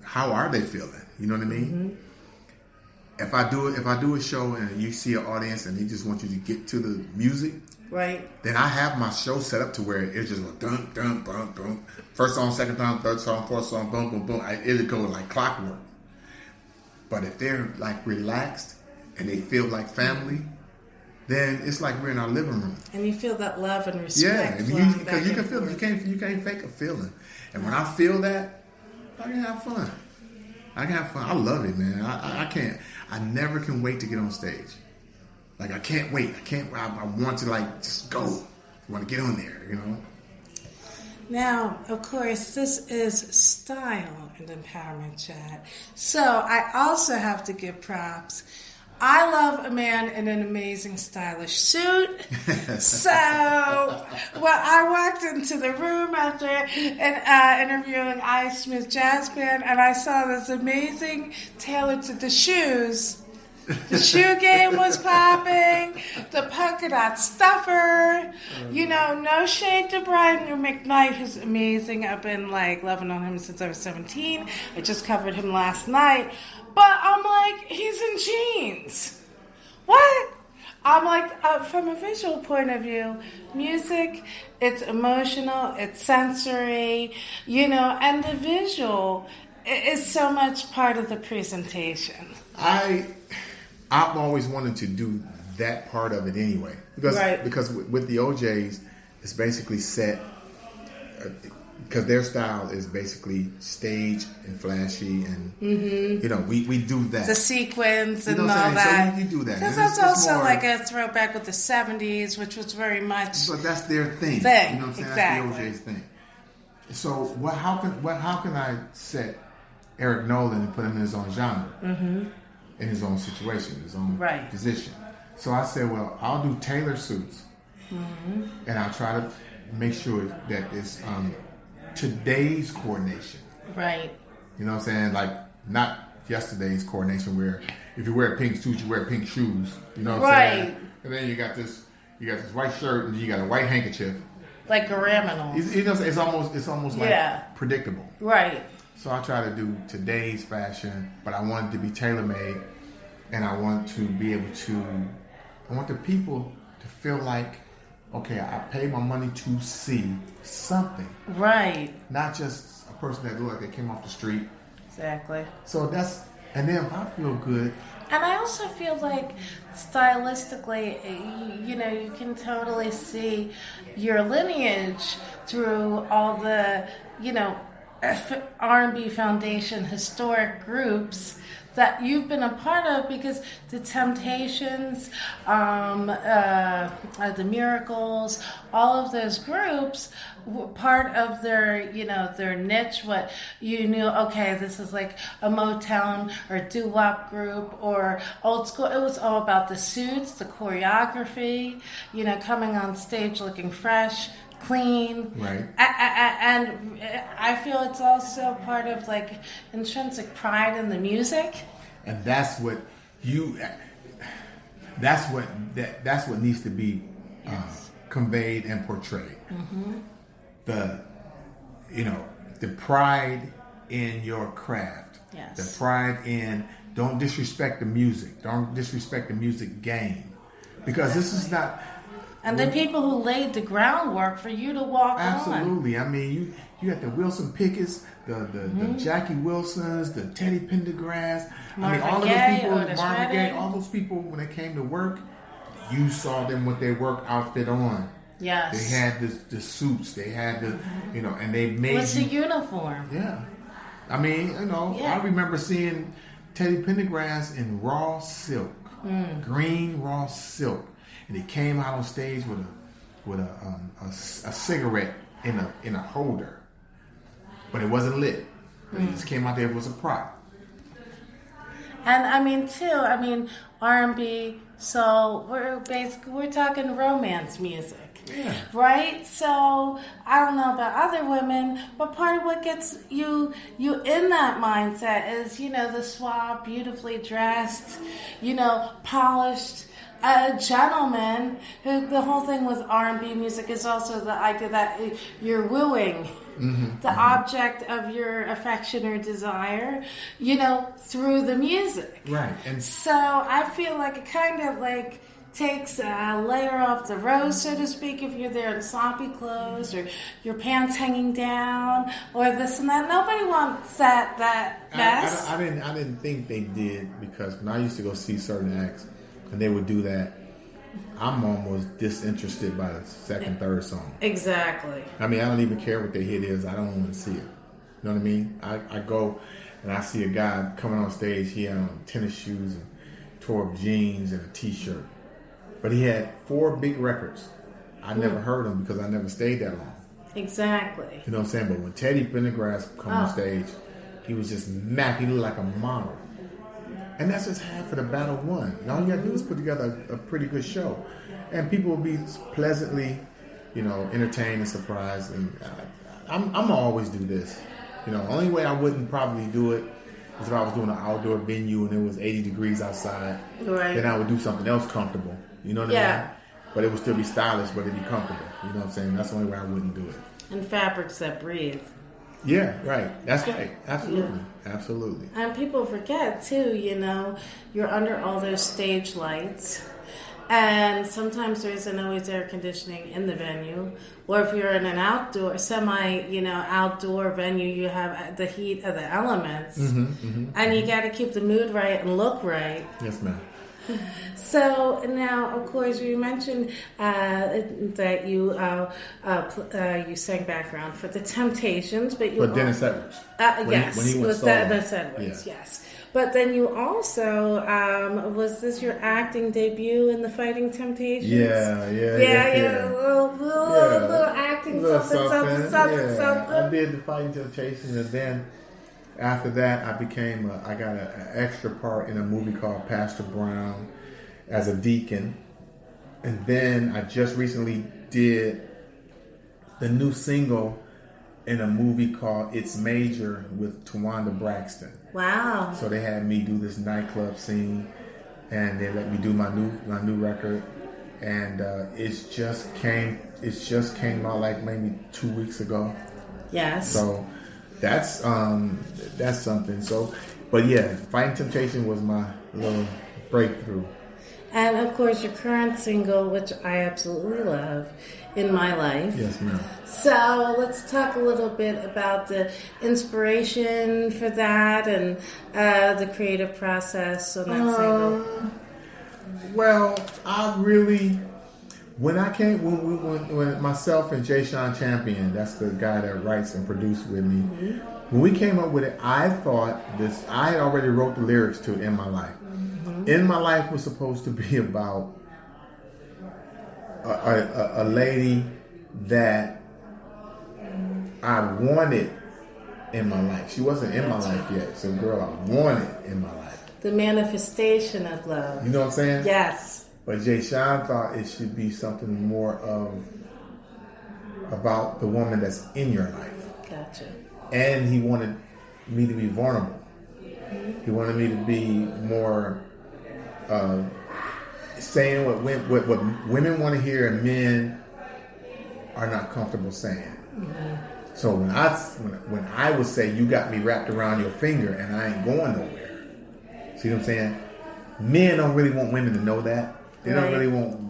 E: how are they feeling? You know what I mean? If I do a show and you see an audience and they just want you to get to the music,
B: right?
E: Then I have my show set up to where it's just like dun dun dun dun. First song, second song, third song, fourth song, boom boom boom. It'll go like clockwork. But if they're like relaxed and they feel like family, then it's like we're in our living room.
B: And you feel that love and respect.
E: Yeah, because you can feel it. You can't fake a feeling. And when I feel that, I can have fun. I love it, man. I never can wait to get on stage. Like, I can't wait. I want to, just go. I want to get on there,
B: Now, of course, this is Style and Empowerment Chat. So, I also have to give props. I love a man in an amazing stylish suit. So, I walked into the room after interviewing Ice Smith Jazz Band, and I saw this amazing tailored to the shoes. The shoe game was popping. The polka dot stuffer. No shade to Brian McKnight, who's amazing. I've been loving on him since I was 17. I just covered him last night. But I'm like, he's in jeans. What? I'm like, from a visual point of view, music, it's emotional, it's sensory, and the visual is so much part of the presentation.
E: I've always wanted to do that part of it anyway. Because with the OJs, it's basically set, because their style is basically stage and flashy, and we do that.
B: The sequence and all that.
E: So we do that.
B: Because that's also like a throwback with the 70s, which was very much.
E: But that's their thing. You know what I'm saying?
B: Exactly.
E: That's the OJ's thing. So how can I set Eric Nolan and put him in his own genre, in his own situation, his own position? So I said, well, I'll do tailor suits, and I'll try to make sure that it's today's coordination.
B: Right.
E: You know what I'm saying? Like, not yesterday's coordination where if you wear pink suits, you wear pink shoes. You know what I'm saying? And then you got this white shirt and you got a white handkerchief.
B: Like Garaminal.
E: It's almost like predictable.
B: Right.
E: So I try to do today's fashion, but I want it to be tailor-made, and I want to be able to, I want the people to feel like, okay, I paid my money to see something. Right. Not just a person that looked like they came off the street.
B: Exactly.
E: So and then if I feel good.
B: And I also feel like stylistically, you can totally see your lineage through all the, R&B Foundation historic groups that you've been a part of, because the Temptations, the Miracles, all of those groups were part of their, their niche. What you knew, okay, this is like a Motown or doo-wop group or old school. It was all about the suits, the choreography, coming on stage looking fresh, clean, right? And I feel it's also part of like intrinsic pride in the music.
E: And that's what needs to be conveyed and portrayed. Mm-hmm. The pride in your craft. Yes. The pride in, don't disrespect the music. Don't disrespect the music game, because this is not.
B: And the people who laid the groundwork for you to walk
E: Absolutely.
B: on.
E: I mean, you got the Wilson Pickett's, the Jackie Wilsons, the Teddy Pendergrass.
B: Marvin
E: all
B: Gaye,
E: of those people,
B: Otis
E: Marvin Gaye,
B: Redding.
E: all those people, when they came to work, you saw them with their work outfit on.
B: Yes.
E: They had the suits. They had the, and they made
B: What's the uniform?
E: Yeah. I mean, I remember seeing Teddy Pendergrass in raw silk, green raw silk, and he came out on stage with a cigarette in a holder, but it wasn't lit. He just came out there with a prop.
B: And I mean, R&B. So we're talking romance music.
E: Yeah.
B: Right? So I don't know about other women, but part of what gets you in that mindset is, the suave, beautifully dressed, polished gentleman. Who the whole thing with R&B music is also the idea that you're wooing the object of your affection or desire, through the music.
E: Right. And
B: so I feel like it kind of like takes a layer off the rose, so to speak, if you're there in sloppy clothes or your pants hanging down or this and that. Nobody wants that mess.
E: I didn't think they did, because when I used to go see certain acts and they would do that, I'm almost disinterested by the second, third song.
B: Exactly.
E: I mean, I don't even care what their hit is. I don't want to see it. You know what I mean? I go and I see a guy coming on stage. He had on tennis shoes and tore up jeans and a t-shirt. But he had 4 big records. I never heard them because I never stayed that long.
B: Exactly.
E: You know what I'm saying? But when Teddy Pendergrass come on stage, he was just Mac. He looked like a model. And that's just half of the battle won. And all you got to do is put together a pretty good show. And people will be pleasantly, entertained and surprised. And I'm going to always do this. Only way I wouldn't probably do it is if I was doing an outdoor venue and it was 80 degrees outside.
B: Right.
E: Then I would do something else comfortable. You know what I mean? But it would still be stylish, but it'd be comfortable. You know what I'm saying? That's the only way I wouldn't do it.
B: And fabrics that breathe.
E: Yeah, right. That's right. Absolutely. Yeah. Absolutely.
B: And people forget, too, you're under all those stage lights. And sometimes there isn't always air conditioning in the venue. Or if you're in an outdoor, outdoor venue, you have the heat of the elements. And you got to keep the mood right and look right.
E: Yes, ma'am.
B: So now, of course, you mentioned that you you sang background for the Temptations, but you
E: Dennis Edwards.
B: Yes,
E: when he went solo.
B: Dennis Edwards. Yes, but then you also was this your acting debut in the Fighting Temptations?
E: Yeah.
B: Little acting, something.
E: I did the Fighting Temptations, and then after that, I got an extra part in a movie called Pastor Brown as a deacon. And then I just recently did the new single in a movie called It's Major with Tawanda Braxton.
B: Wow.
E: So they had me do this nightclub scene, and they let me do my new record. And it just came out like maybe 2 weeks ago.
B: Yes.
E: So that's something. So, but yeah, Fighting Temptation was my little breakthrough.
B: And of course, your current single, which I absolutely love, In My Life.
E: Yes, ma'am.
B: So let's talk a little bit about the inspiration for that and the creative process on that single.
E: Well, I really, when myself and Jay Sean Champion, that's the guy that writes and produces with me, when we came up with it, I thought I had already wrote the lyrics to In My Life. In My Life was supposed to be about a lady that I wanted in my life. She wasn't in my life yet. So, girl, I wanted in my life.
B: The manifestation of love.
E: You know what I'm saying?
B: Yes.
E: But Jay Sean thought it should be something more about the woman that's in your life.
B: Gotcha.
E: And he wanted me to be vulnerable. He wanted me to be more saying what women want to hear and men are not comfortable saying. So when I would say, you got me wrapped around your finger and I ain't going nowhere. See what I'm saying? Men don't really want women to know that. They don't really want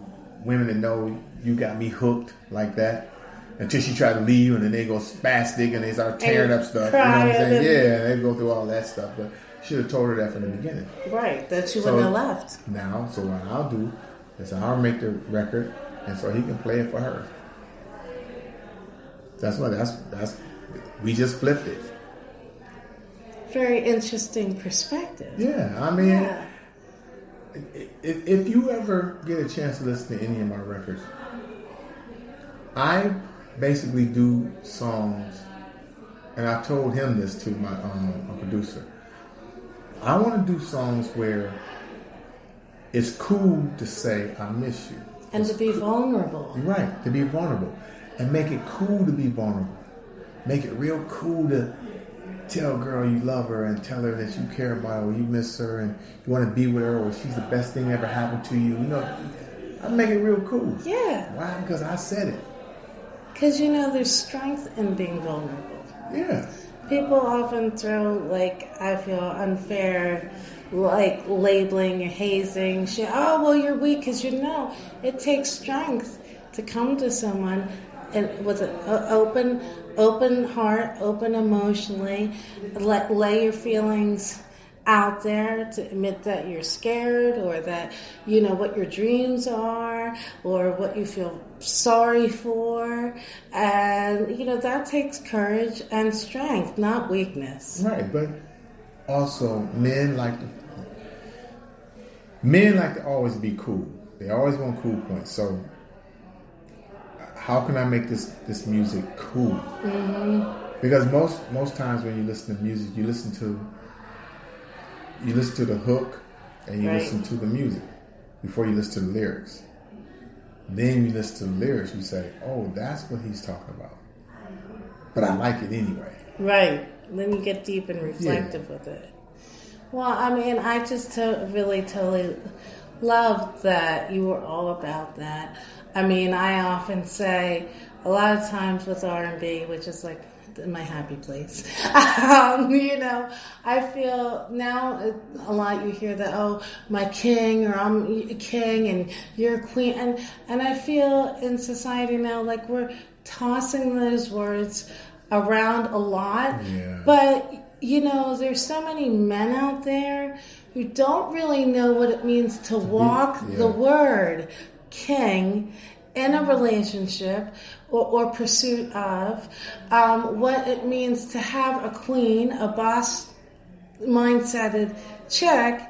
E: women to know you got me hooked like that. Until she tried to leave and then they go spastic and they start tearing up stuff. You know what I'm saying? Yeah, they go through all that stuff. But should have told her that from the beginning.
B: Right, that she wouldn't have left.
E: Now, so what I'll do, It's I'll make the record, and so he can play it for her. That's we just flipped it.
B: Very interesting perspective.
E: Yeah, I mean,
B: Yeah.
E: if you ever get a chance to listen to any of my records, I basically do songs, and I told him this to my producer. I want to do songs where it's cool to say I miss you,
B: And to be vulnerable.
E: right? To be vulnerable, and make it cool to be vulnerable. Make it real cool to tell a girl you love her and tell her that you care about her or you miss her and you want to be with her or she's the best thing ever happened to you. You know, I make it real cool.
B: Yeah.
E: Why? Because I said it.
B: Because, there's strength in being vulnerable.
E: Yeah.
B: People often throw, I feel unfair, labeling or hazing. Oh, well, you're weak because it takes strength to come to someone and with an open heart, open emotionally, lay your feelings out there, to admit that you're scared or that what your dreams are or what you feel sorry for, and that takes courage and strength, not weakness.
E: Right, but also men like to always be cool. They always want cool points. So how can I make this music cool? Mm-hmm. Because most times when you listen to music, you listen to the hook and you listen to the music before you listen to the lyrics. Then you listen to the lyrics, you say, oh, that's what he's talking about. But I like it anyway.
B: Right. Then you get deep and reflective with it. Well, I mean, I just really totally love that you were all about that. I mean, I often say a lot of times with R&B, which is like my happy place, I feel now a lot you hear that, oh, my king, or I'm a king and you're a queen. And I feel in society now like we're tossing those words around a lot.
E: Yeah.
B: But, there's so many men out there who don't really know what it means to walk the word king in a relationship or pursuit of, what it means to have a queen, a boss mindseted chick,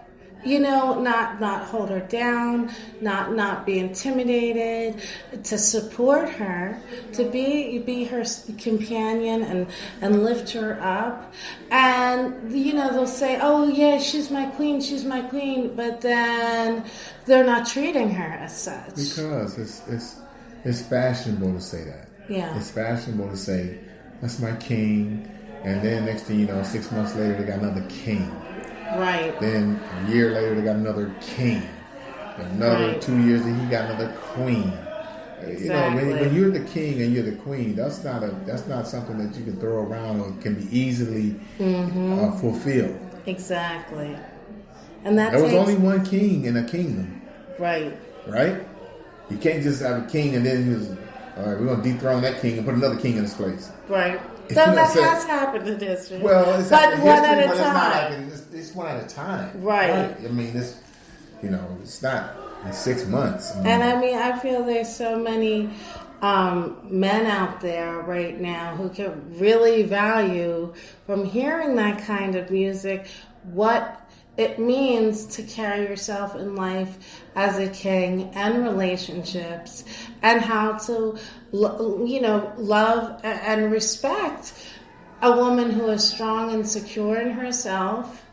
B: not hold her down, not be intimidated, to support her, to be her companion and lift her up. And, they'll say, oh, yeah, she's my queen, but then they're not treating her as such.
E: Because it's fashionable to say that.
B: Yeah.
E: It's fashionable to say, that's my king. And then next thing you know, 6 months later, they got another king.
B: Right.
E: Then a year later, they got another king. Another 2 years, and he got another queen.
B: Exactly.
E: When you're the king and you're the queen, that's not something that you can throw around or can be easily fulfilled.
B: Exactly. And
E: there was only one king in a kingdom.
B: Right.
E: Right? You can't just have a king and then just, all right, we're going to dethrone that king and put another king in his place.
B: Right. So that has happened in history.
E: Well, it's
B: but
E: history,
B: one at a
E: but
B: time.
E: it's one at a time.
B: Right.
E: I mean, it's not in 6 months.
B: And I feel there's so many men out there right now who can really value from hearing that kind of music what it means to carry yourself in life as a king and relationships, and how to, love and respect a woman who is strong and secure in herself,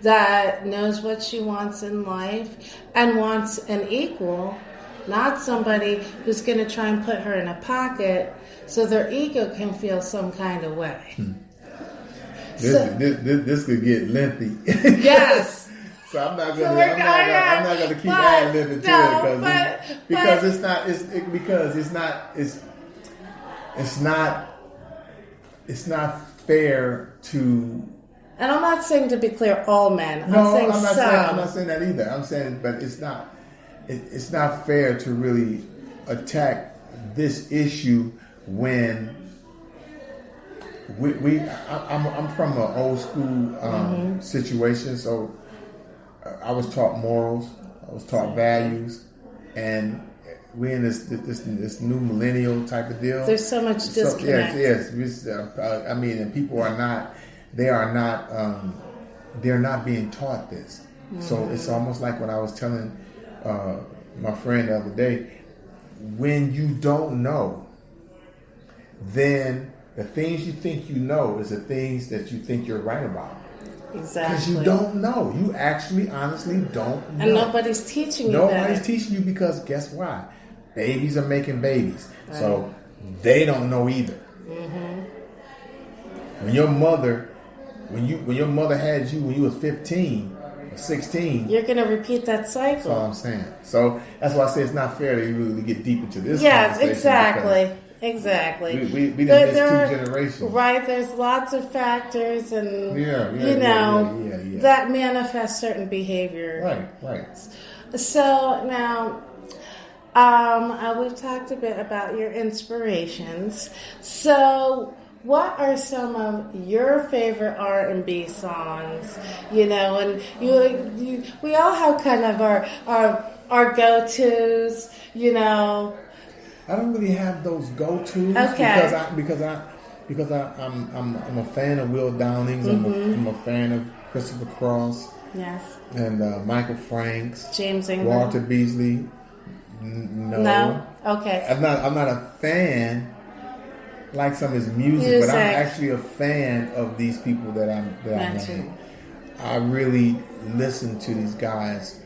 B: that knows what she wants in life and wants an equal, not somebody who's going to try and put her in a pocket so their ego can feel some kind of way.
E: This could get lengthy.
B: Yes.
E: So I'm not going to keep ad-libbing to it because it's not fair to.
B: And I'm not saying, to be clear, all men.
E: No,
B: I'm saying some.
E: I'm not saying that either. I'm saying, but it's not fair to really attack this issue when I'm from an old school situation, so I was taught morals, I was taught values, and we're in this new millennial type of deal.
B: There's so much disconnect.
E: Yes. I mean, and people are not. They're not being taught this. So it's almost like what I was telling my friend the other day. When you don't know, then the things you think you know is the things that you think you're right about.
B: Exactly.
E: Because you don't know. You actually, honestly don't know.
B: And nobody's teaching you
E: Nobody's
B: that.
E: teaching you because guess why? Babies are making babies. Right. So they don't know either. Mm-hmm. When your mother had you when you was 15 or 16,
B: you're going to repeat that cycle.
E: That's all I'm saying. So that's why I say it's not fair to really get deep into this.
B: Yes, exactly. Exactly.
E: We did this two generations.
B: Right, there's lots of factors and
E: yeah.
B: that manifest certain behavior.
E: Right.
B: So now we've talked a bit about your inspirations. So what are some of your favorite R&B songs? And we all have kind of our go-tos,
E: I don't really have those go-tos because I'm a fan of Will Downing's. I'm a fan of Christopher Cross.
B: Yes.
E: And Michael Franks.
B: James Ingram.
E: Walter Beasley. No.
B: Okay.
E: I'm not a fan like some of his music, but I'm actually a fan of these people that I named. I really listen to these guys.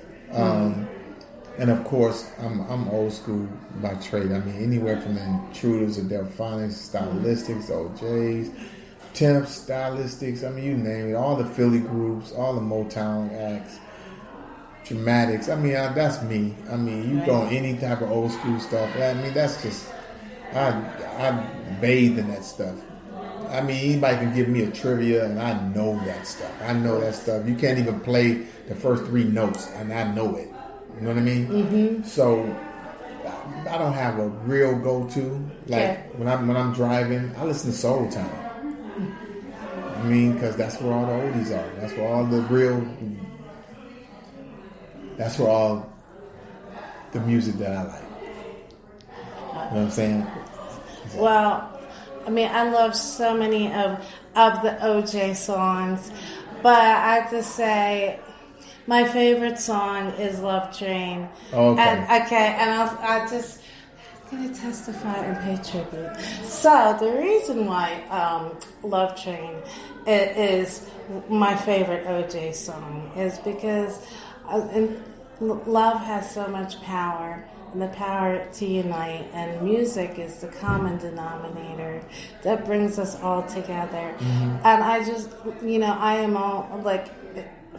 E: And of course, I'm old school by trade. I mean, anywhere from the Intruders, the Delphonics, Stylistics, OJs, Temps, Stylistics. I mean, you name it. All the Philly groups, all the Motown acts, Dramatics. I mean, that's me. I mean, you go any type of old school stuff. I mean, that's just I bathe in that stuff. I mean, anybody can give me a trivia, and I know that stuff. I know that stuff. You can't even play the first 3 notes, and I know it. You know what I mean? Mm-hmm. So I don't have a real go-to. Like when I'm driving, I listen to Soul Town. I mean, because that's where all the oldies are. That's where all the That's where all the music that I like. You know what I'm saying?
B: Well, I mean, I love so many of the OJ songs, but I have to say, my favorite song is Love Train.
E: Okay.
B: And I'm going to testify and pay tribute. So the reason why Love Train is my favorite OJ song is because love has so much power, and the power to unite, and music is the common denominator that brings us all together. Mm-hmm. And I just, I am all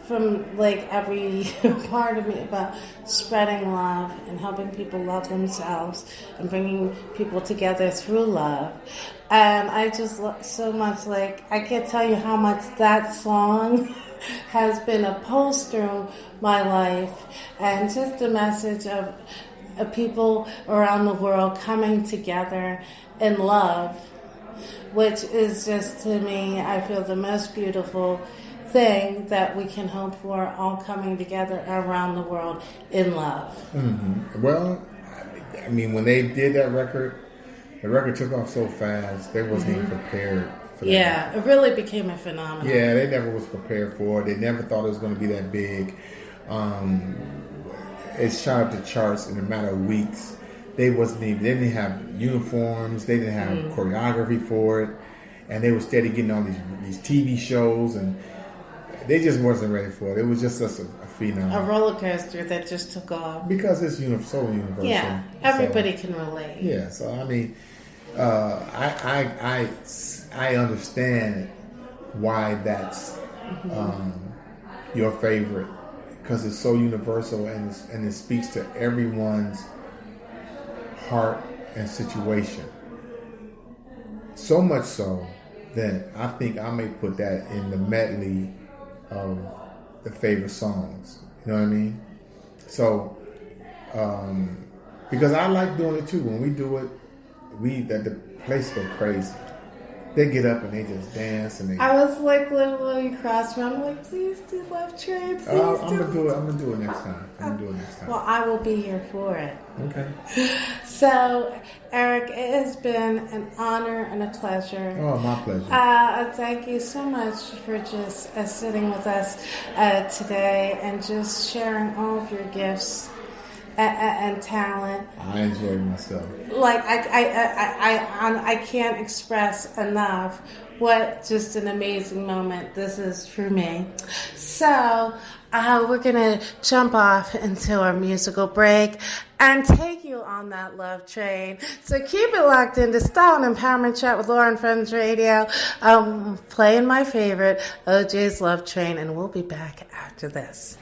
B: from every part of me about spreading love and helping people love themselves and bringing people together through love. And I just love so much, I can't tell you how much that song has been a pulse through my life, and just a message of people around the world coming together in love, which is just, to me, I feel the most beautiful thing that we can hope for, all coming together around the world in love.
E: Mm-hmm. Well, I mean, when they did that record, the record took off so fast, they wasn't even prepared for that.
B: Yeah, it really became a phenomenon.
E: Yeah, they never was prepared for it. They never thought it was going to be that big. It shot up the charts in a matter of weeks. They didn't have uniforms, they didn't have choreography for it, and they were steady getting on these TV shows, and they just wasn't ready for it. It was just such a phenomenon.
B: A roller coaster that just took off.
E: Because it's so universal.
B: Yeah, everybody can relate.
E: Yeah, so I mean, I understand why that's your favorite, because it's so universal and it speaks to everyone's heart and situation. So much so that I think I may put that in the medley of the favorite songs. You know what I mean? So, because I like doing it too. When we do it, the place go crazy. They get up and they just dance and they.
B: I was like literally crossing. I'm like, please do Love Train. Please
E: I'm gonna do it. I'm gonna do it next time.
B: Well, I will be here for it.
E: Okay.
B: So, Eric, it has been an honor and a pleasure.
E: Oh, my pleasure.
B: Thank you so much for just sitting with us today and just sharing all of your gifts and talent.
E: I enjoyed myself.
B: Like I can't express enough what just an amazing moment this is for me. So we're gonna jump off into our musical break and take you on that love train. So keep it locked into Style and Empowerment Chat with Laura and Friends Radio. Playing my favorite, OJ's Love Train, and we'll be back after this.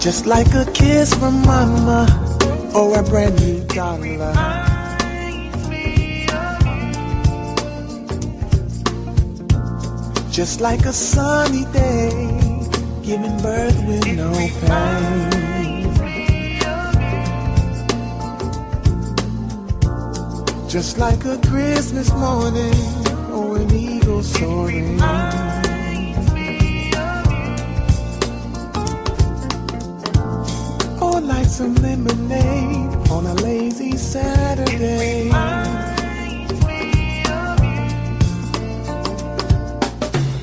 C: Just like a kiss from mama or a brand new dollar. Just like a sunny day, giving birth with no pain. Just like a Christmas morning or an eagle soaring. Or like some lemonade on a lazy Saturday.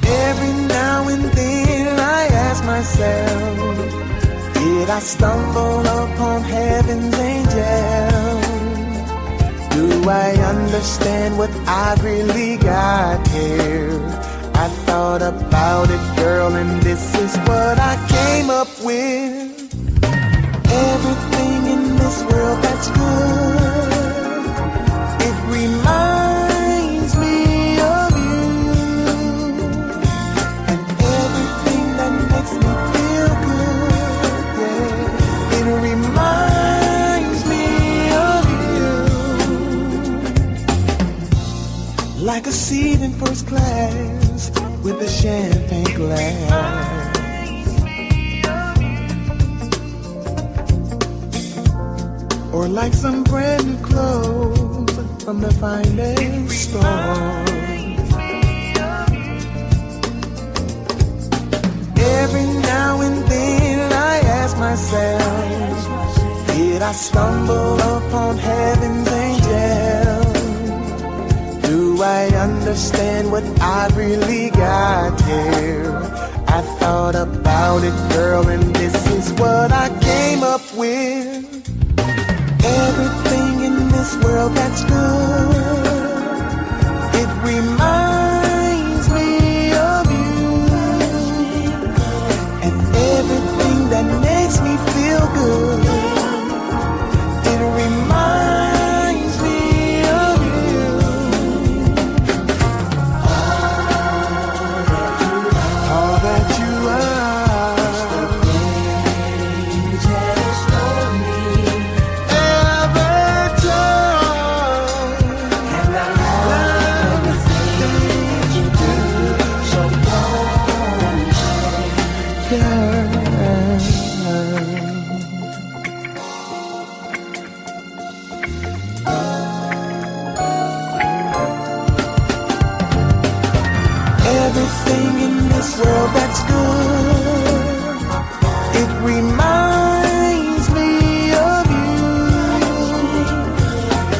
C: Every now and then I ask myself, did I stumble upon heaven's angel? Do I understand what I really got here? I thought about it, girl, and this is what I came up with. Everything in this world that's good, it reminds me of you. And everything that makes me feel good, yeah, it reminds me of you. Like a seat in first class with a champagne glass. Or like some brand new clothes from the finest store. Every now and then I ask myself, did Did I stumble upon heaven's angel? Do I understand what I really got here? I thought about it, girl, and this is what I came up with. Everything in this world that's good, it reminds me of you. And everything that makes me feel good, it reminds me of you. All that you are, ever told. And I love everything you do. So don't change, girl. Everything in this world that's good, it reminds me of you.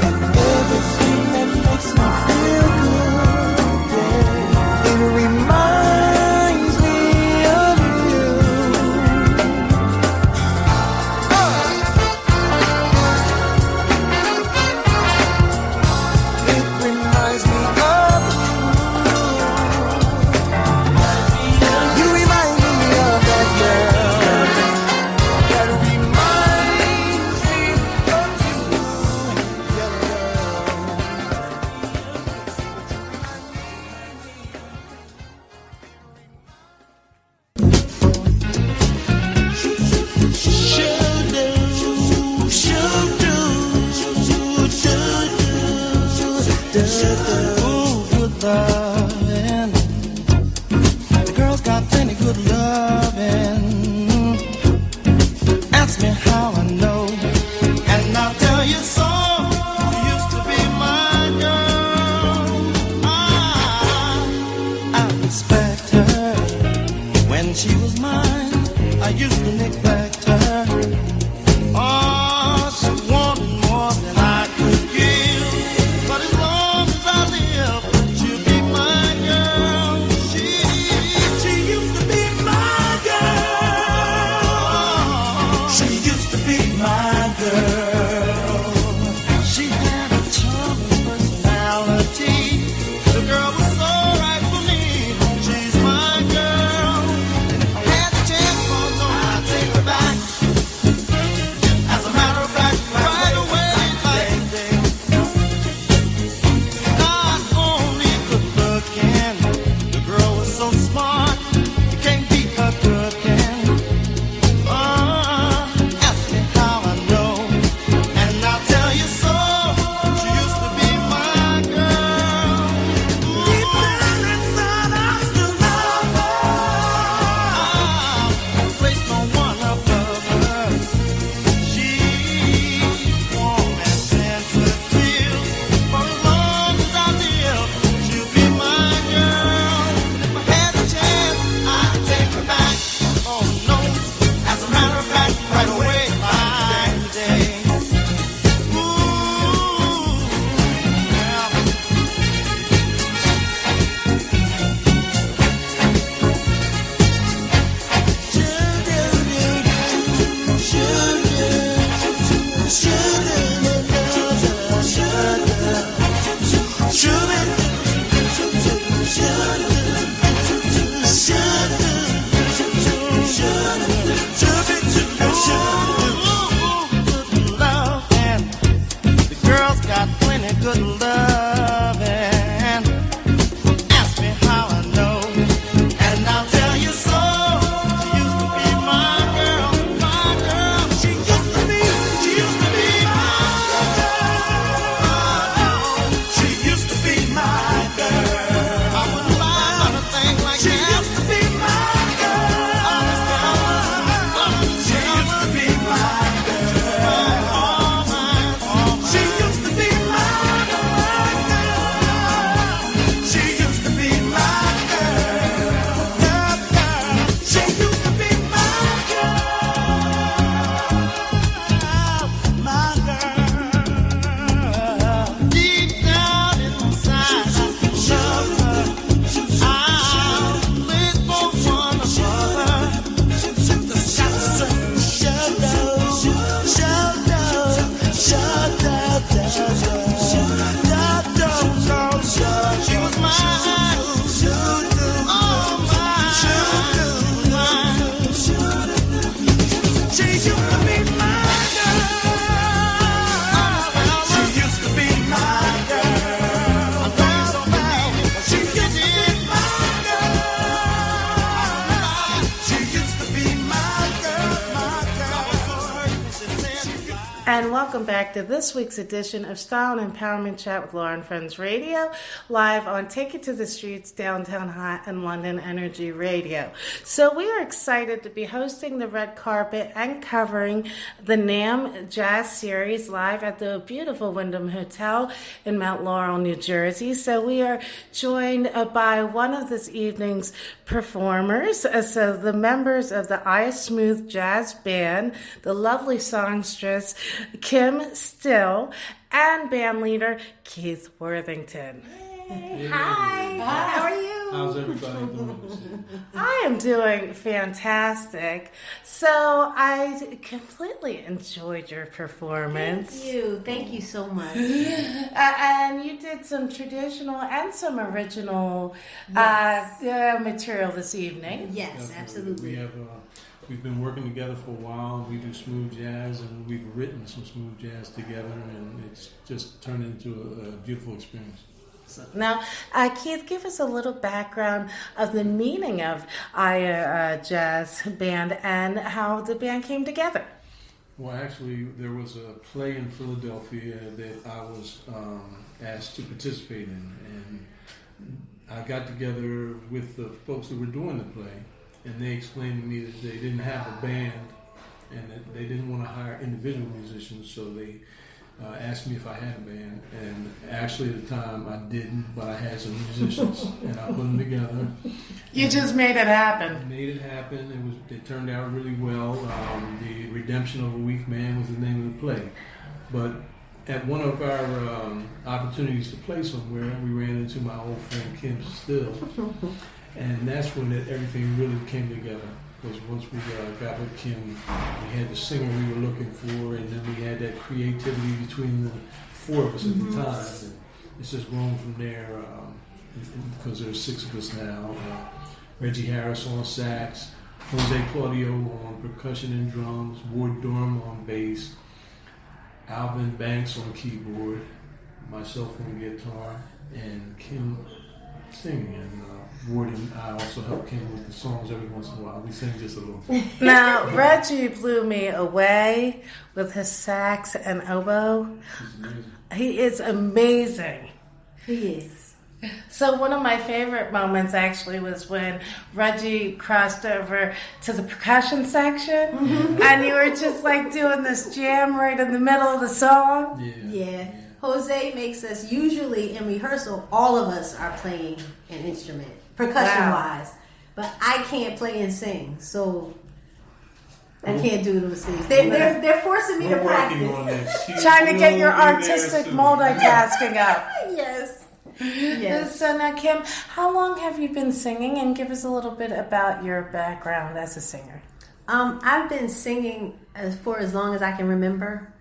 C: And everything that makes me feel good, yeah, it reminds me of you. It reminds me of you. You remind me of that girl that reminds me of you.
F: Ooh, good lovin'. The girl's got plenty good lovin'. Ask me how I know, and I'll tell you so. You used to be my girl. I respect her when she was mine. I used to neglect her. Oh, she wanted more than I could give. But as long as I live, she'll be my girl. She used to be my girl. She used to be my girl. She had a charming personality. The girl was so right for me. She's my girl. And if I had the chance, oh no, I'd take her back. As a matter of fact, right away, like not only good looking, the girl was so smart, you can't beat her cooking. Ask me how I know, and I'll tell you so. She used to be my girl. Deep down inside, I still love her. Place no one above her. She's warm and sensitive. For as long as I live, she'll be my girl. And if I had the chance, I'd take her back. Oh no, as a matter of fact, right away, by day. Ooh, yeah. The girl's got plenty good love, and ask me how I know, and I'll tell you so. She used to be my girl, my girl. She used to be my girl. She used to be my girl. I wouldn't lie on a thing like that. She used to be my girl. She used to be my girl. She used to be my girl.
B: welcome back to this week's edition of Style and Empowerment Chat with Laura and Friends Radio, live on Take It to the Streets, Downtown Hot and London Energy Radio. So we are excited to be hosting the red carpet and covering the NAMM Jazz Series live at the beautiful Wyndham Hotel in Mount Laurel, New Jersey. So we are joined by one of this evening's performers, so the members of the I Smooth Jazz Band, the lovely songstress Kim Still, and band leader Keith Worthington.
G: Hey.
B: Hi, how are you?
G: How's everybody doing?
B: I am doing fantastic. So I completely enjoyed your performance.
H: Thank you so much.
B: And you did some traditional and some original material this evening.
H: Yes, absolutely.
G: We've been working together for a while. We do smooth jazz, and we've written some smooth jazz together, and it's just turned into a beautiful experience.
B: Now, Keith, give us a little background of the meaning of Jazz Band and how the band came together.
G: Well, actually, there was a play in Philadelphia that I was asked to participate in, and I got together with the folks that were doing the play, and they explained to me that they didn't have a band and that they didn't want to hire individual musicians, so they asked me if I had a band, and actually at the time I didn't, but I had some musicians, and I put them together.
B: You just made it happen.
G: Made it happen. It turned out really well. The Redemption of a Weak Man was the name of the play. But at one of our opportunities to play somewhere, we ran into my old friend Kim Still, and that's when everything really came together. Because once we got with Kim, we had the singer we were looking for, and then we had that creativity between the four of us at the time. And it's just grown from there, because there's 6 of us now. Reggie Harris on sax, Jose Claudio on percussion and drums, Ward Durham on bass, Alvin Banks on keyboard, myself on guitar, and Kim singing. And Ward and I also help Kim with the songs every once in a while. We sing just a little.
B: Now, Reggie blew me away with his sax and oboe. He is amazing.
H: He is.
B: So one of my favorite moments actually was when Reggie crossed over to the percussion section, and you were just like doing this jam right in the middle of the song.
H: Yeah. Jose makes us, usually in rehearsal, all of us are playing an instrument, percussion-wise. But I can't play and sing, so I can't do those things. They're forcing me to practice.
B: Trying to get your artistic multitasking up.
H: Yes.
B: So now, Kim, how long have you been singing? And give us a little bit about your background as a singer.
H: I've been singing for as long as I can remember.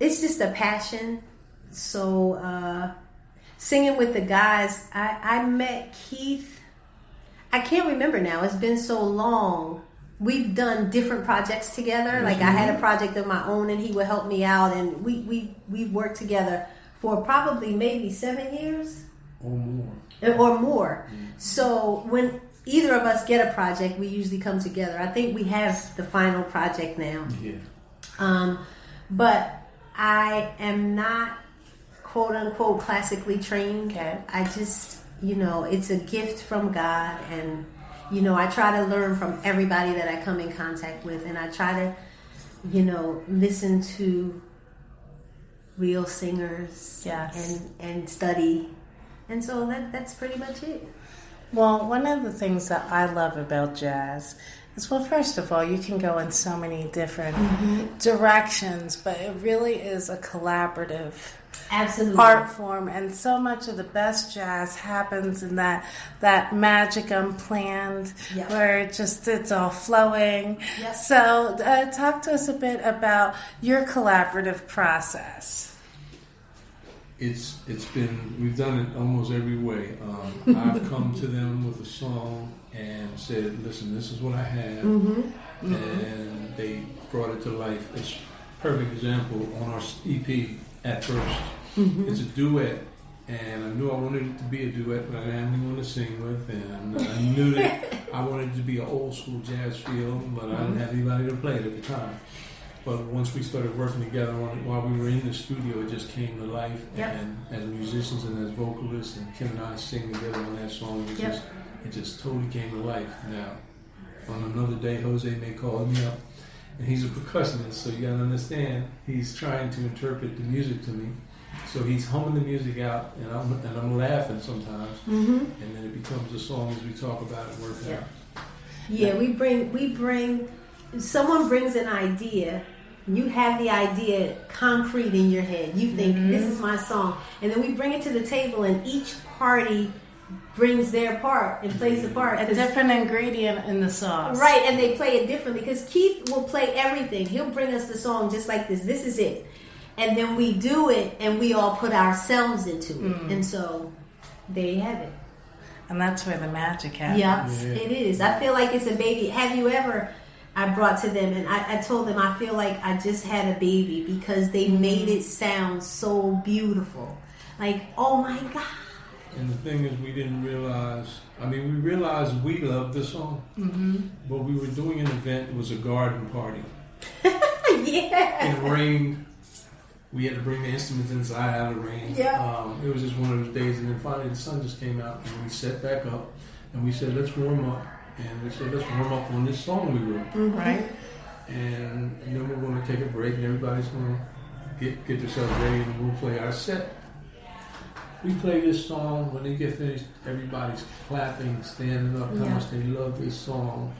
H: It's just a passion. So singing with the guys, I met Keith. I can't remember now. It's been so long. We've done different projects together. Like I had a project of my own, and he would help me out, and we worked together for probably maybe 7 years or more. So when either of us get a project, we usually come together. I think we have the final project now. But I am not quote unquote classically trained. I just, it's a gift from God, and I try to learn from everybody that I come in contact with, and I try to listen to real singers and study, and so that's pretty much it.
B: Well, one of the things that I love about jazz is, well, first of all, you can go in so many different directions, but it really is a collaborative art form, and so much of the best jazz happens in that magic unplanned, where it's all flowing. So talk to us a bit about your collaborative process.
G: It's been, we've done it almost every way. I've come to them with a song and said, listen, this is what I have, and they brought it to life. It's a perfect example on our EP at first. It's a duet, and I knew I wanted it to be a duet, but I didn't have anyone to sing with, and I knew that I wanted it to be an old school jazz feel, but I didn't have anybody to play it at the time. But once we started working together on it, while we were in the studio, it just came to life.
H: Yep.
G: And as musicians and as vocalists, and Kim and I sing together on that song, it just totally came to life. Now, on another day, Jose may call me up, and he's a percussionist, so you gotta understand, he's trying to interpret the music to me. So he's humming the music out, and I'm laughing sometimes, and then it becomes a song as we talk about it, work it out.
H: Yeah, we bring. Someone brings an idea. You have the idea concrete in your head. You think this is my song, and then we bring it to the table, and each party brings their part and plays the part.
B: A different ingredient in the sauce.
H: Right, and they play it differently because Keith will play everything. He'll bring us the song just like this. This is it. And then we do it, and we all put ourselves into it. And so, there you have it.
B: And that's where the magic happens.
H: Yes, it is. I feel like it's a baby. Have you ever, I brought to them, and I told them I feel like I just had a baby because they made it sound so beautiful. Like, oh my God.
G: And the thing is, we didn't realize, we realized we loved the song, but we were doing an event, it was a garden party.
H: Yeah.
G: It rained. We had to bring the instruments inside out of the rain.
H: Yeah.
G: It was just one of those days, and then finally the sun just came out, and we set back up, and we said, let's warm up. And we said, let's warm up on this song we wrote.
B: Right.
G: And then we're going to take a break, and everybody's going to get themselves ready, and we'll play our set. We play this song, when they get finished, everybody's clapping, standing up, how much they love this song.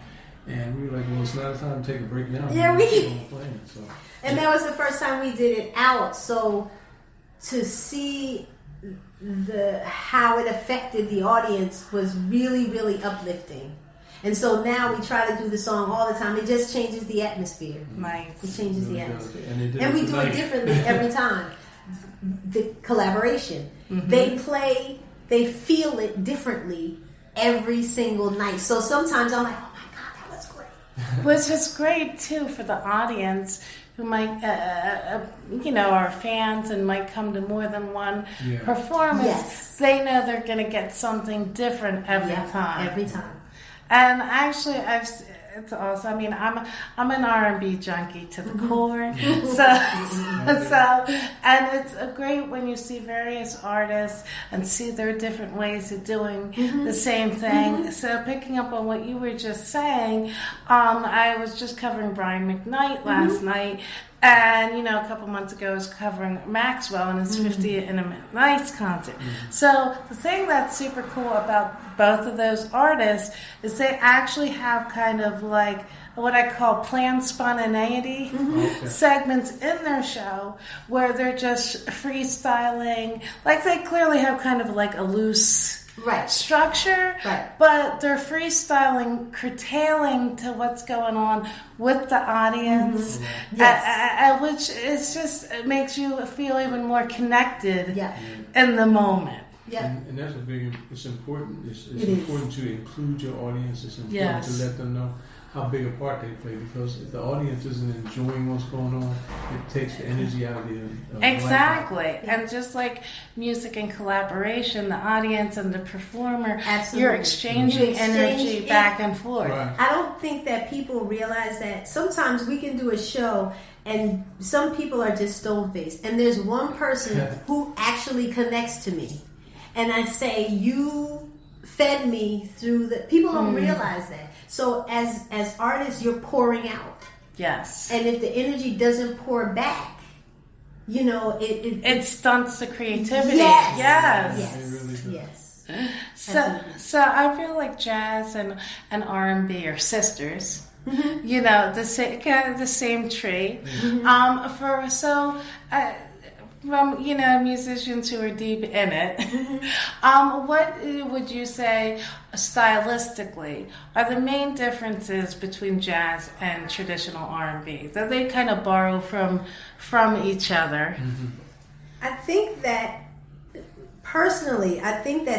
G: And we were like, well, it's not time to take a break now.
H: Yeah,
G: So.
H: And that was the first time we did it out. So to see how it affected the audience was really, really uplifting. And so now we try to do the song all the time. It just changes the atmosphere.
B: Nice.
H: It changes the atmosphere.
G: And
H: we do it differently every time. The collaboration. They feel it differently every single night. So sometimes I'm like, oh my God, that was great.
B: Which is great too for the audience who might, are fans and might come to more than one performance.
H: Yes.
B: They know they're going to get something different every time.
H: Every time.
B: And actually, it's awesome. I mean, I'm an R&B junkie to the core. So, and it's great when you see various artists and see their different ways of doing the same thing. So, picking up on what you were just saying, I was just covering Brian McKnight last night. And, a couple months ago I was covering Maxwell and his 50th Intimate Nights concert. So the thing that's super cool about both of those artists is they actually have kind of like what I call planned spontaneity segments in their show where they're just freestyling. Like they clearly have kind of like a loose structure, but they're freestyling, curtailing to what's going on with the audience, which is just it makes you feel even more connected in the moment.
G: And that's it's important. It's important to include your audience. It's important to let them know how big a part they play, because if the audience isn't enjoying what's going on, it takes the energy out of the
B: exactly. And just like music and collaboration, the audience and the performer, you're exchanging energy back and forth.
G: Right.
H: I don't think that people realize that sometimes we can do a show and some people are just stone-faced, and there's one person who actually connects to me, and I say, you fed me through the... People don't realize that. So as artists, you're pouring out.
B: Yes.
H: And if the energy doesn't pour back, it
B: stunts the creativity.
H: Yes.
B: So I feel like jazz and R&B are sisters. The same tree. From musicians who are deep in it, what would you say stylistically are the main differences between jazz and traditional R&B? That they kind of borrow from each other.
H: I think that personally,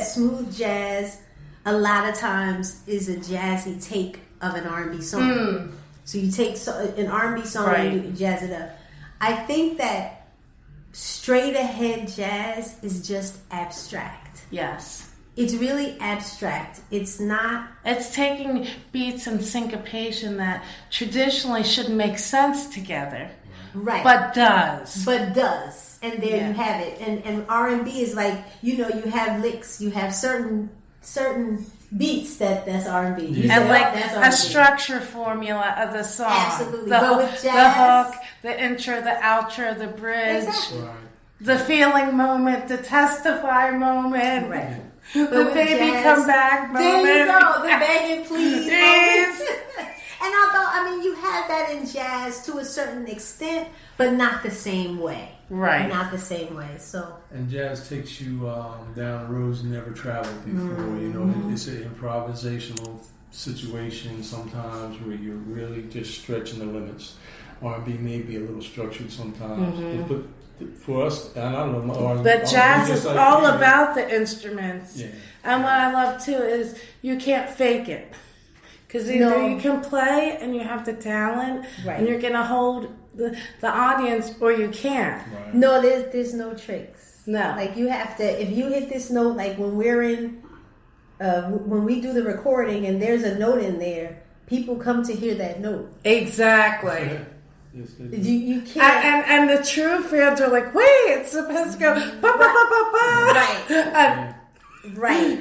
H: smooth jazz a lot of times is a jazzy take of an R&B song. So you take an R&B song and you jazz it up. I think that straight ahead jazz is just abstract.
B: Yes.
H: It's really abstract. It's not...
B: It's taking beats and syncopation that traditionally should make sense together.
H: right,
B: but does.
H: And there you have it. And R&B is like, you have licks, you have certain beats that's R&B.
B: And like a structure formula of the song.
H: Absolutely.
B: The,
H: but with
B: the
H: jazz,
B: hook, the intro, the outro, the bridge,
H: exactly.
G: Right.
B: the feeling moment, the testify moment,
H: Right.
B: the
H: with
B: baby
H: jazz,
B: come back moment.
H: There you go, the begging please
B: Yes.
H: moment. And although, you have that in jazz to a certain extent, but not the same way.
B: Right.
H: Not the same way. So.
G: And jazz takes you down roads you never traveled before. It's an improvisational situation sometimes where you're really just stretching the limits. R&B may be a little structured sometimes, but for us, and I don't know,
B: But jazz is
G: like,
B: all about the instruments.
G: Yeah.
B: And what I love too is you can't fake it. Because either you can play and you have the talent and you're going to hold the audience, or you can't.
G: Right.
H: No, there's no tricks.
B: No.
H: Like you have to, if you hit this note, like when we're in, when we do the recording and there's a note in there, people come to hear that note.
B: Exactly.
G: Yes,
H: You can't.
B: And the true fans are like, wait, it's supposed to go ba ba ba ba ba.
H: Right. Right.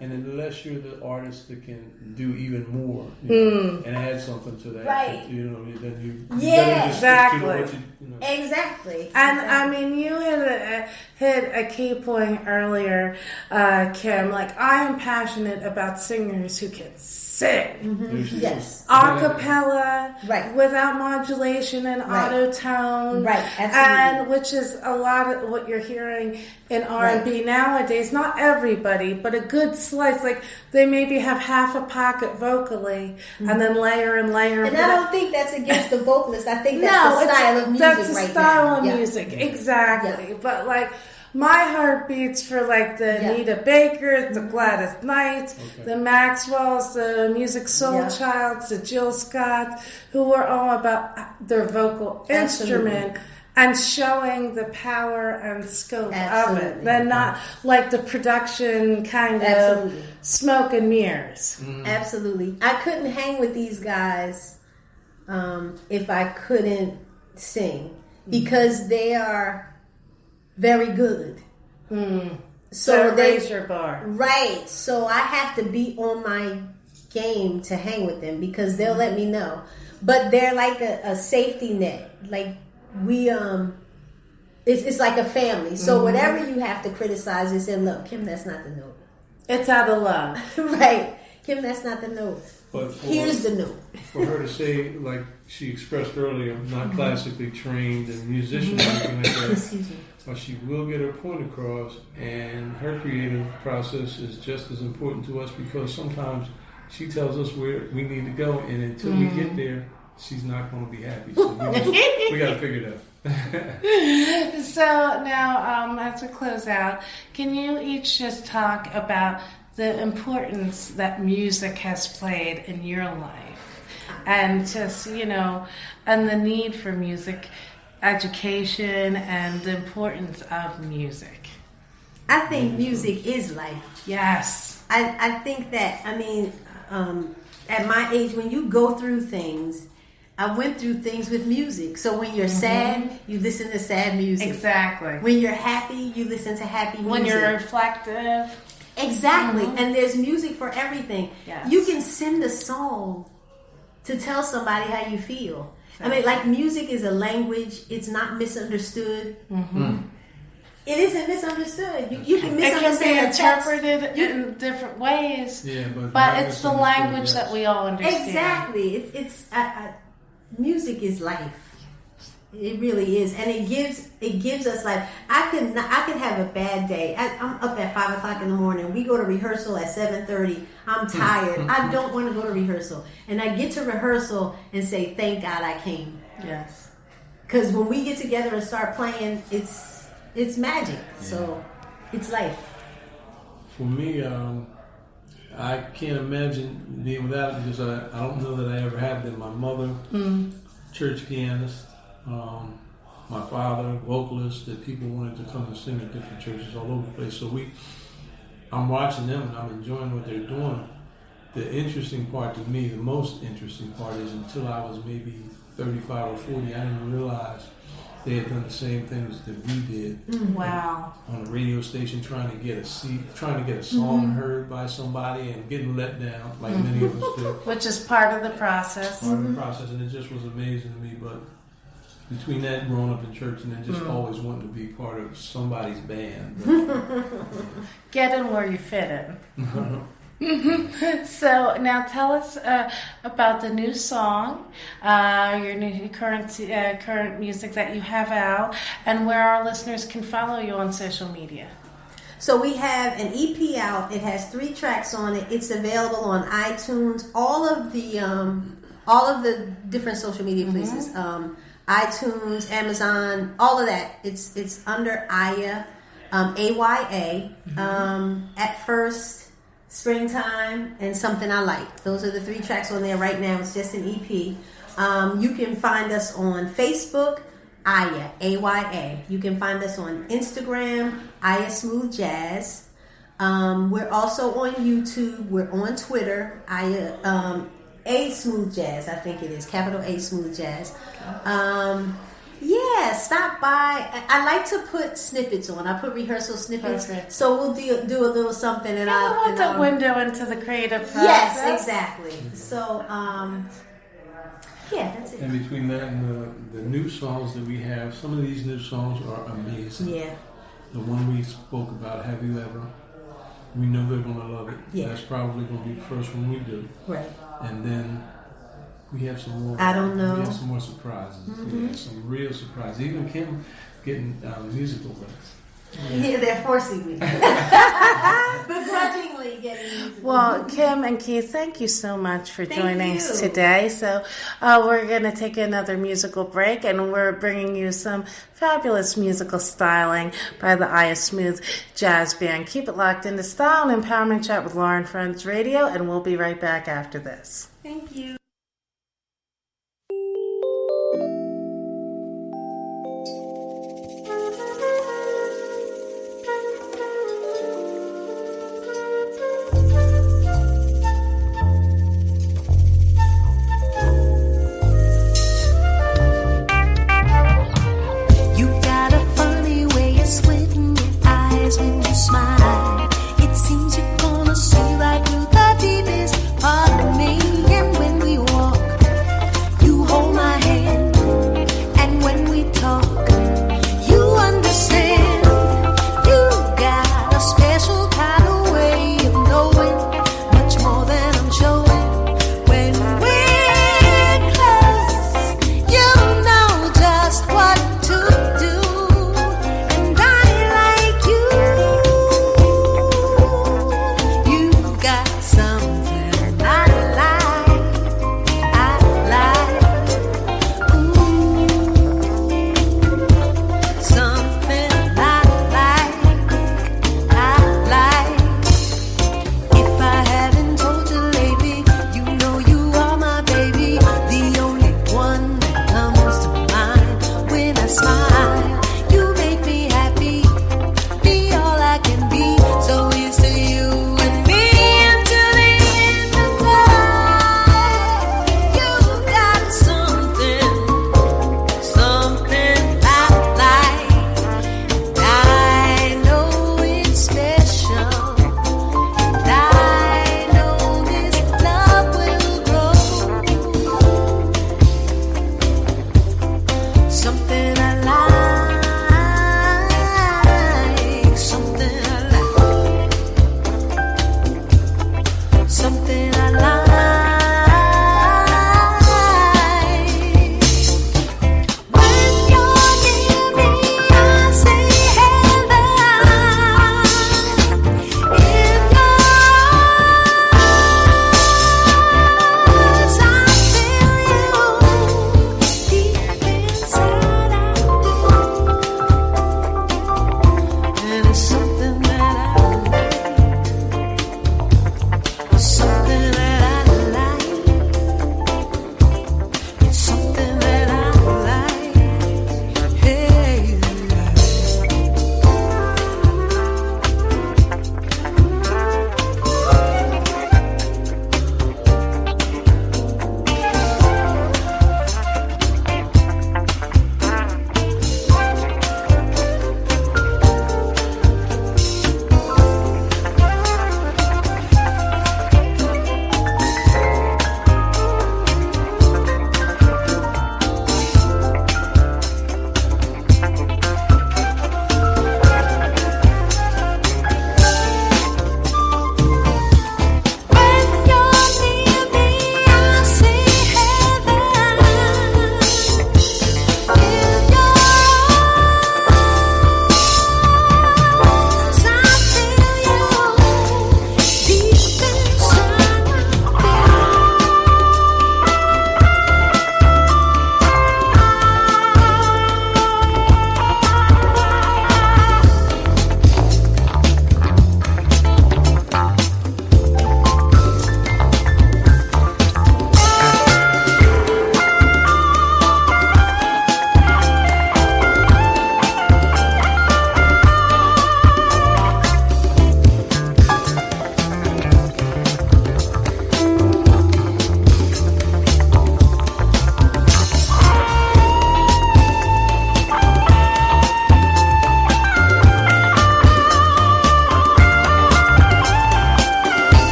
G: And unless you're the artist that can do even more and add something to that,
H: Right.
G: then you
H: Yeah,
G: just stick to what
B: exactly.
H: Exactly.
B: And you hit a key point earlier, Kim. Like, I am passionate about singers who can sing.
H: Yes.
B: A cappella,
H: Right.
B: without modulation and auto tone,
H: Right, absolutely.
B: and which is a lot of what you're hearing in R&B nowadays. Not everybody, but a good slice. Like, they maybe have half a pocket vocally, and then layer and layer.
H: And I don't think that's against the vocalist. I think that's the style of music
B: that's the
H: right
B: style
H: now.
B: of
H: Yeah.
B: music, exactly.
H: Yeah.
B: But like, my heart beats for like the Anita Bakers, the Gladys Knights, the Maxwells, the Music Soul Childs, the Jill Scotts, who were all about their vocal instrument and showing the power and scope of it. Then not like the production kind of smoke and mirrors.
H: Absolutely. I couldn't hang with these guys if I couldn't sing, because they are very good.
B: So raise your bar.
H: Right. So I have to be on my game to hang with them, because they'll let me know. But they're like a safety net. Like we it's like a family. So whatever you have to criticize, you say, look, Kim, that's not the note.
B: It's out of love.
H: Right. Kim, that's not the note.
G: But
H: Here's the note.
G: For her to say, like she expressed earlier, I'm not classically trained and musician or anything like that.
H: Excuse me.
G: But she will get her point across, and her creative process is just as important to us, because sometimes she tells us where we need to go, and until we get there, she's not going to be happy. So we got to figure it out.
B: So now, as we close out, can you each just talk about the importance that music has played in your life, and just, and the need for music education and the importance of music?
H: I think music is life.
B: Yes.
H: I think that, at my age, when you go through things, I went through things with music. So when you're sad, you listen to sad music.
B: Exactly.
H: When you're happy, you listen to happy music.
B: When you're reflective.
H: Exactly. And there's music for everything.
B: Yes.
H: You can send a song to tell somebody how you feel. Like music is a language. It's not misunderstood. It isn't misunderstood. You can
B: It can be
H: misunderstand a text.
B: interpreted in different ways.
G: Yeah,
B: but it's the language that we all understand.
H: Exactly. It's music is life. It really is, and it gives us life. I could have a bad day. I'm up at 5:00 in the morning. We go to rehearsal at 7:30. I'm tired. I don't want to go to rehearsal, and I get to rehearsal and say, "Thank God I came."
B: Yes.
H: Because when we get together and start playing, it's magic. So it's life.
G: For me, I can't imagine being without it, because I don't know that I ever had them. My mother, church pianist. My father, vocalist, that people wanted to come and sing at different churches all over the place. So I'm watching them and I'm enjoying what they're doing. The interesting part to me, the most interesting part, is until I was maybe 35 or 40, I didn't realize they had done the same things that we did.
B: Wow.
G: On a radio station, trying to get a seat, trying to get a song heard by somebody, and getting let down, like many of us do.
B: Which is part of the process.
G: Part of the process, and it just was amazing to me. But between that, growing up in church, and then just always wanting to be part of somebody's band.
B: Get in where you fit in. So now tell us about the new song, your new current music that you have out, and where our listeners can follow you on social media.
H: So we have an EP out. It has 3 tracks on it. It's available on iTunes, all of the different social media places, iTunes, Amazon, all of that. It's under Aya, AYA. At First, Springtime, and Something I Like. Those are the 3 tracks on there right now. It's just an EP. You can find us on Facebook, Aya, AYA. You can find us on Instagram, Aya Smooth Jazz. We're also on YouTube. We're on Twitter, Aya, A Smooth Jazz, I think it is, capital A Smooth Jazz. Yeah, stop by. I like to put snippets on. I put rehearsal snippets.
B: Perfect.
H: So we'll do a little something, and
B: I want that window into the creative process.
H: Yes, exactly. So, yeah, that's it.
G: And between that and the new songs that we have, some of these new songs are amazing.
H: Yeah.
G: The one we spoke about, Have You Ever? We know they're going to love it.
H: Yeah.
G: That's probably going to be the first one we do.
H: Right.
G: And then we have some more.
H: I Don't Know.
G: We have some more surprises. Yeah, some real surprises. Even Kim getting musical links.
H: Yeah, they're forcing me. Begrudgingly getting musical.
B: Well, Kim and Keith, thank you so much for
H: Thank
B: joining
H: you.
B: us today. So we're going to take another musical break, and we're bringing you some fabulous musical styling by the Aya Smooth Jazz Band. Keep it locked into Style and Empowerment Chat with Lauren Friends Radio, and we'll be right back after this.
H: Thank you.
A: You got a funny way of squinting your eyes when you smile. It seems you're gonna see right through the deepest part of me. And when we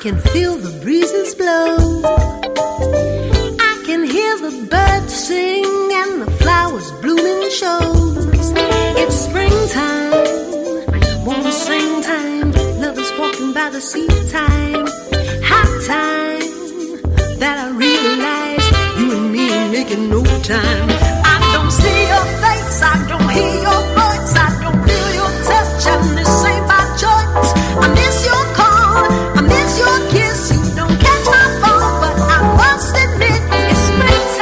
H: can feel the breezes blow. I can hear the birds sing and the flowers bloom in shows. It's springtime, wanna sing time. Lovers walking by the sea time. Hot time that I realize you and me ain't making no time. I don't see your face, I don't hear your voice, I don't feel your touch, and this ain't by choice. I miss your call, I miss your kiss. You don't catch my phone, but I must admit it's springtime.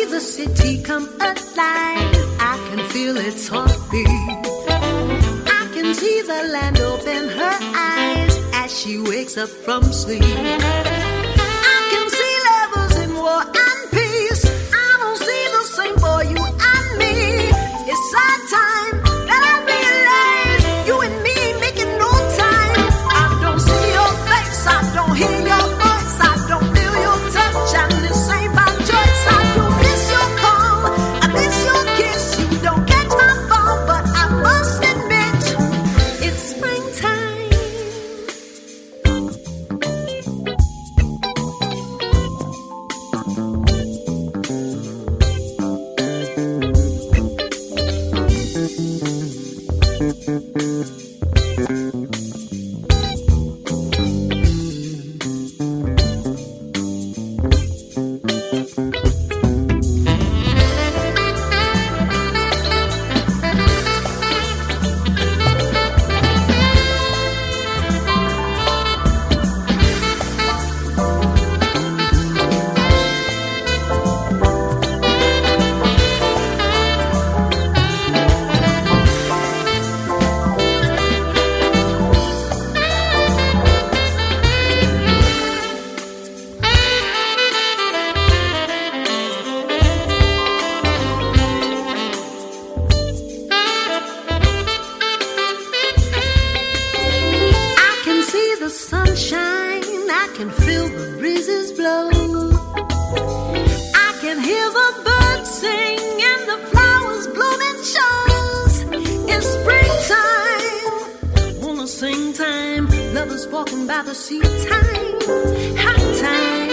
H: The city come alive, I can feel its heartbeat. I can see the land open her eyes as she wakes up from sleep. I can see levels in war and peace. I don't see the same for you and me. It's our time that I realize you and me ain't making no time. I don't see your face, I don't hear your voice, I don't feel your touch, and this ain't by choice. I do miss your call, I miss your kiss. You don't catch my phone, but I must admit it's springtime. Walking by the sea time, hot time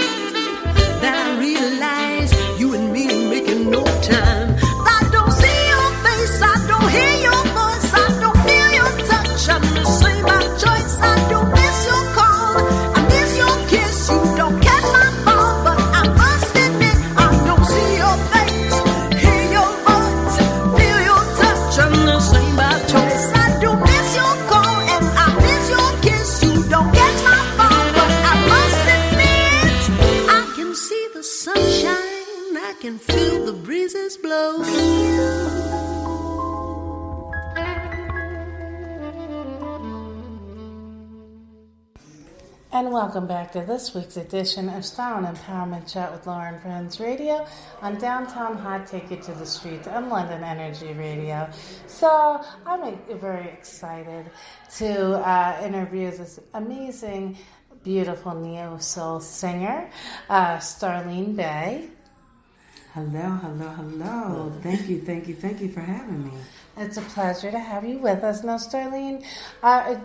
H: that I realize you and me ain't making no time. I don't see your face, I don't hear your voice, I don't feel your touch. I'm the same by choice. I don't miss your call, I miss your kiss. You don't catch my phone, but I must admit I don't see your face, hear your voice, feel your touch. I'm the same by choice. I do miss your call and I miss your kiss. You don't catch my phone, but I must admit I can see the sunshine, I can feel the breezes blow.
B: And welcome back to this week's edition of Style and Empowerment Chat with Lauren Friends Radio on Downtown Hot Take You to the Streets on London Energy Radio. So I'm very excited to interview this amazing, beautiful neo-soul singer, Starlene Bay.
I: Hello, hello, hello. Thank you for having me.
B: It's a pleasure to have you with us. Now, Starlene,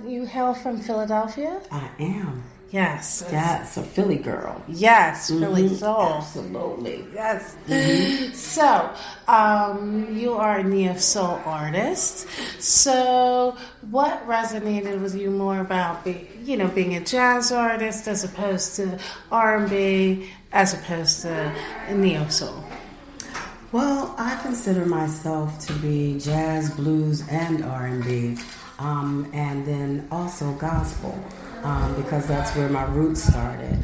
B: you hail from Philadelphia?
I: I am.
B: Yes.
I: Yes, a Philly girl.
B: Yes, Philly soul.
I: Absolutely.
B: Yes. So, you are a neo soul artist. So, what resonated with you more about being a jazz artist as opposed to R&B, as opposed to neo soul?
I: Well, I consider myself to be jazz, blues, and R&B, and then also gospel, because that's where my roots started.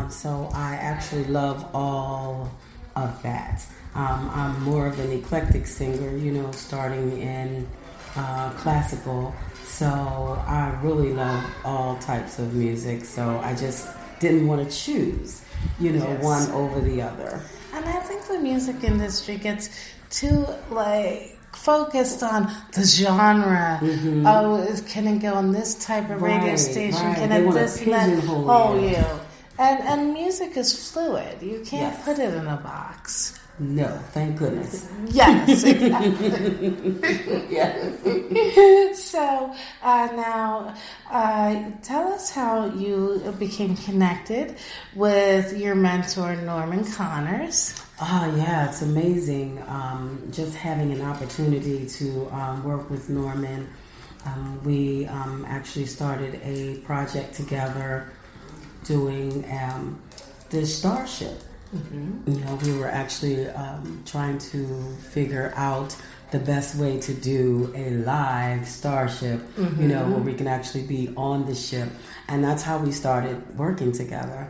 I: So I actually love all of that. I'm more of an eclectic singer, starting in classical. So I really love all types of music. So I just didn't want to choose, one over the other.
B: And I think the music industry gets too focused on the genre. Oh, can it go on this type of radio station?
I: Right.
B: Can
I: They
B: it
I: wanna
B: this and
I: pigeonhole
B: that?
I: you.
B: And music is fluid. You can't put it in a box.
I: No, thank goodness.
B: Yes, exactly.
I: Yes.
B: So now, tell us how you became connected with your mentor, Norman Connors.
I: Yeah, it's amazing. Just having an opportunity to work with Norman. We actually started a project together doing the Starship. We were actually trying to figure out the best way to do a live Starship, where we can actually be on the ship. And that's how we started working together.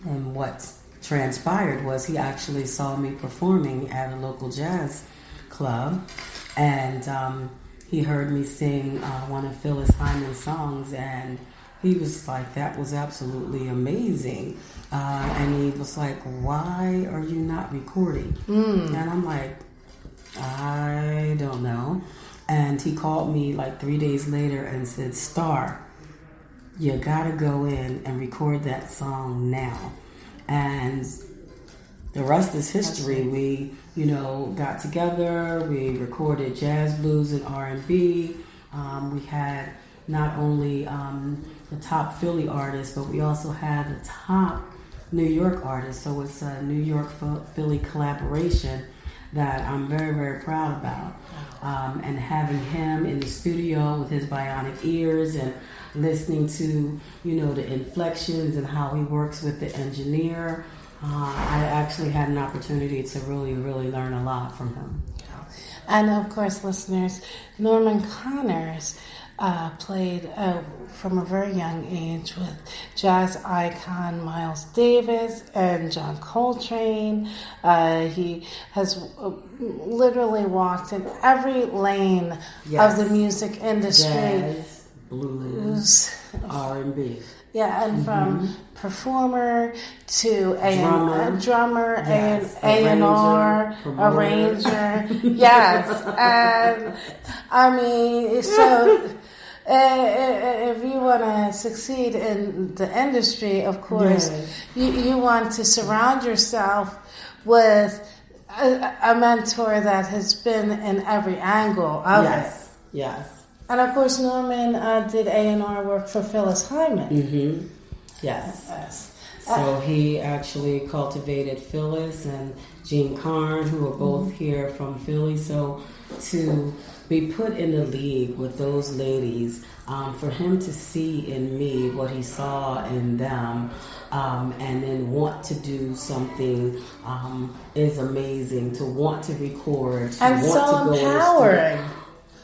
I: And what transpired was he actually saw me performing at a local jazz club, and he heard me sing one of Phyllis Hyman's songs, and he was like, that was absolutely amazing. And he was like, why are you not recording? And I'm like, I don't know. And he called me 3 days later and said, Star, you gotta go in and record that song now. And the rest is history. We, got together, we recorded jazz, blues, and R&B. We had not only the top Philly artists, but we also had the top New York artists. So it's a New York Philly collaboration that I'm very, very proud about. And having him in the studio with his bionic ears and listening to, the inflections and how he works with the engineer. I actually had an opportunity to really, really learn a lot from him.
B: And of course, listeners, Norman Connors played from a very young age with jazz icon Miles Davis and John Coltrane. He has literally walked in every lane of the music industry.
I: Jazz, blues, R&B.
B: Yeah, and from performer to drummer,
I: yes,
B: A&R, arranger. Yes, and I mean, so if you want to succeed in the industry, of course, you want to surround yourself with a mentor that has been in every angle of it.
I: Yes.
B: And of course, Norman did A&R work for Phyllis Hyman.
I: Yes. So he actually cultivated Phyllis and Jean Carn, who are both here from Philly. So to be put in the league with those ladies, for him to see in me what he saw in them, and then want to do something is amazing. To want to record, to
B: and
I: want
B: so
I: to go
B: empowering.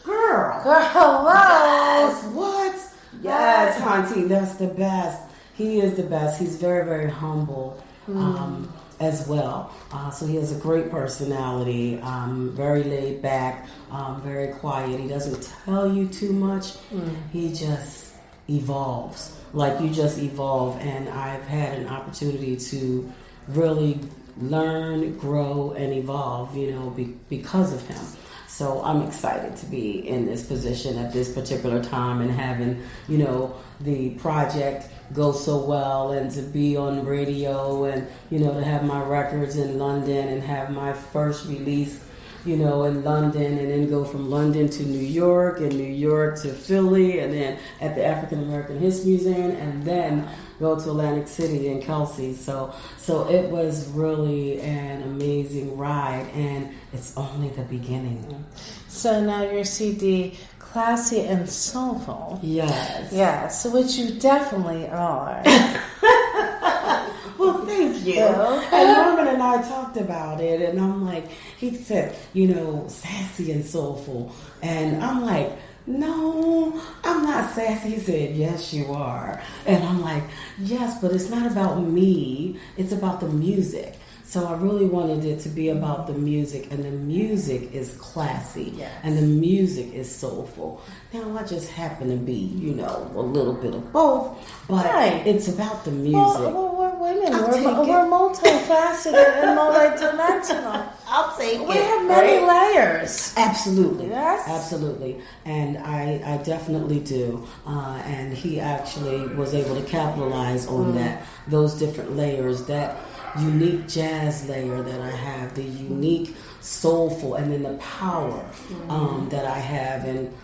I: Girl,
B: hello.
I: Yes, what? Yes, Auntie, that's the best. He is the best. He's very, very humble as well. So he has a great personality, very laid back, very quiet. He doesn't tell you too much. He just evolves. Like you just evolve. And I've had an opportunity to really learn, grow, and evolve, because of him. So I'm excited to be in this position at this particular time and having, the project go so well and to be on radio and, to have my records in London and have my first release in London, and then go from London to New York, and New York to Philly, and then at the African American History Museum, and then go to Atlantic City and Kelsey. So it was really an amazing ride, and it's only the beginning.
B: So now your CD, Classy and Soulful.
I: Yes.
B: Yes, which you definitely are.
I: Well, thank you. And Norman and I talked about it, and I'm like, he said, sassy and soulful. And I'm like, no, I'm not sassy. He said, yes, you are. And I'm like, yes, but it's not about me. It's about the music. So I really wanted it to be about the music, and the music is classy, and the music is soulful. Now I just happen to be, a little bit of both, but it's about the music.
B: Well, we're women. We're multifaceted and multidimensional.
I: I'll take it.
B: We have many layers.
I: Absolutely.
B: Yes.
I: Absolutely. And I definitely do. And he actually was able to capitalize on those different layers, that unique jazz layer that I have, the unique soulful, and then the power that I have. And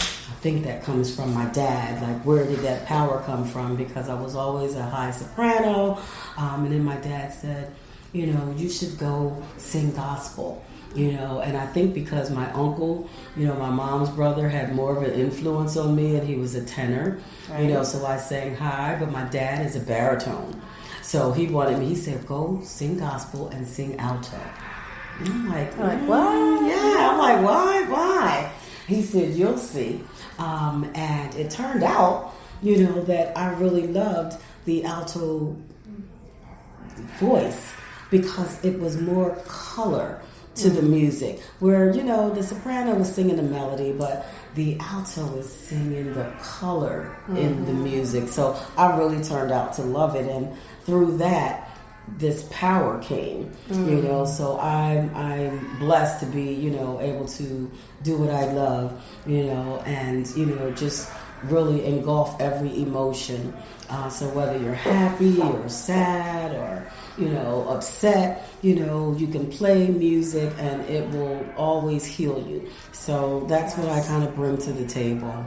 I: I think that comes from my dad. Like, where did that power come from? Because I was always a high soprano. And then my dad said, you should go sing gospel. And I think because my uncle, my mom's brother, had more of an influence on me, and he was a tenor, so I sang high, but my dad is a baritone. So he wanted me, he said, go sing gospel and sing alto. And I'm like,
B: what?
I: Yeah, I'm like, why? He said, you'll see. And it turned out, that I really loved the alto voice, because it was more color to the music, where the soprano was singing the melody, but the alto was singing the color in the music. So I really turned out to love it, and through that, this power came. So I'm blessed to be able to do what I love, and just really engulf every emotion. So whether you're happy or sad or upset, you can play music and it will always heal you. So that's what I kind of bring to the table.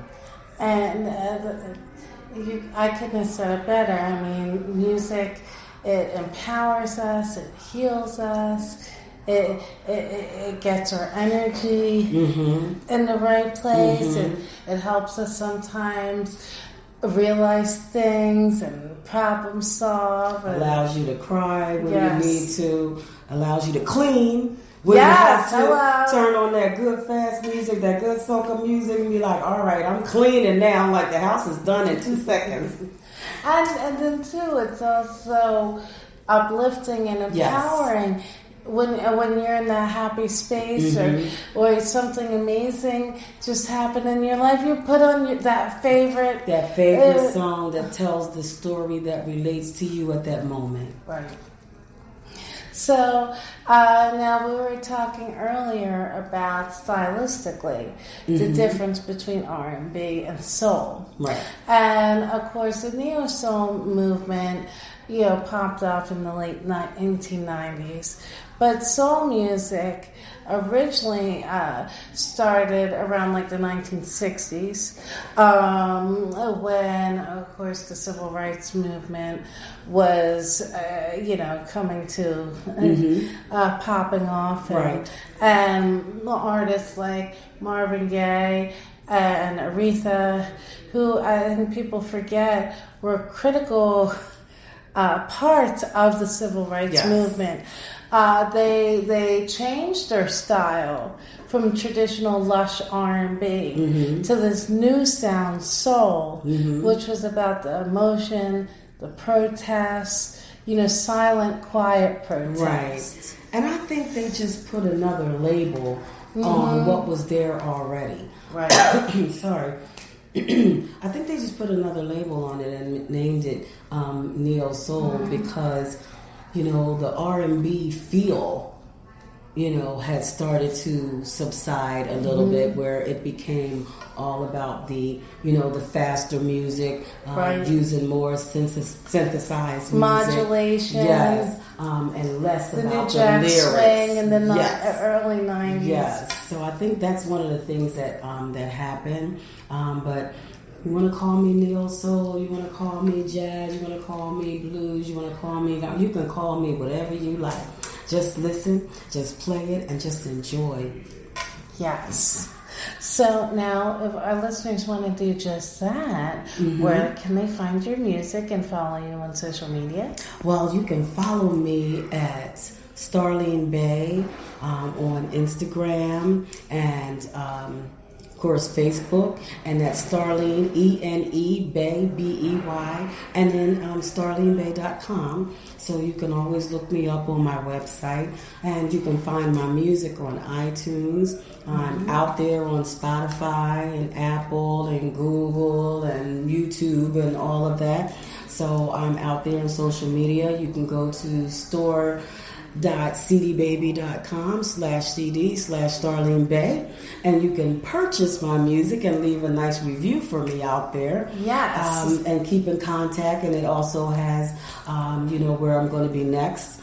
B: And I couldn't have said it better. I mean, music, it empowers us, it heals us, it gets our energy in the right place, and it helps us sometimes realize things and problem solve.
I: Allows you to cry when you need to, allows you to clean when you have to turn on that good fast music, that good soca music, and be like, all right, I'm cleaning now, like the house is done in 2 seconds.
B: And then too, it's also uplifting and empowering. When you're in that happy space, or something amazing just happened in your life, you put on that favorite
I: song that tells the story that relates to you at that moment.
B: Right. So now we were talking earlier about stylistically the difference between R&B and soul.
I: Right.
B: And of course, the neo soul movement, popped up in the late 1990s. But soul music originally started around like the 1960s, when, of course, the civil rights movement was, coming to popping off, and artists like Marvin Gaye and Aretha, who I think people forget were critical part of the civil rights movement. They changed their style from traditional lush R&B to this new sound soul, which was about the emotion, the protest, silent, quiet protest.
I: Right. And I think they just put another label on what was there already.
B: Right.
I: Sorry. I think they just put another label on it and named it neo soul because, the R&B feel had started to subside a little bit, where it became all about the faster music,
B: Right.
I: using more synthesized music.
B: Modulation.
I: Yes, and less
B: The new
I: about the
B: jack
I: lyrics.
B: swing in the
I: Yes.
B: early 90s.
I: Yes, so I think that's one of the things that happened. But you want to call me neo soul, you want to call me jazz, you want to call me blues, you want to call me, you can call me whatever you like. Just listen, just play it, and just enjoy.
B: Yes. So now, if our listeners want to do just that, where can they find your music and follow you on social media?
I: Well, you can follow me at Starlene Bay on Instagram and of course Facebook, and that's Starlene ENE Bay BEY, and then starlenebay.com. So you can always look me up on my website, and you can find my music on iTunes. I'm out there on Spotify and Apple and Google and YouTube and all of that. So I'm out there on social media. You can go to store.cdbaby.com/cd/Starlene Bay, and you can purchase my music and leave a nice review for me out there.
B: Yes.
I: And keep in contact, and it also has, where I'm going to be next.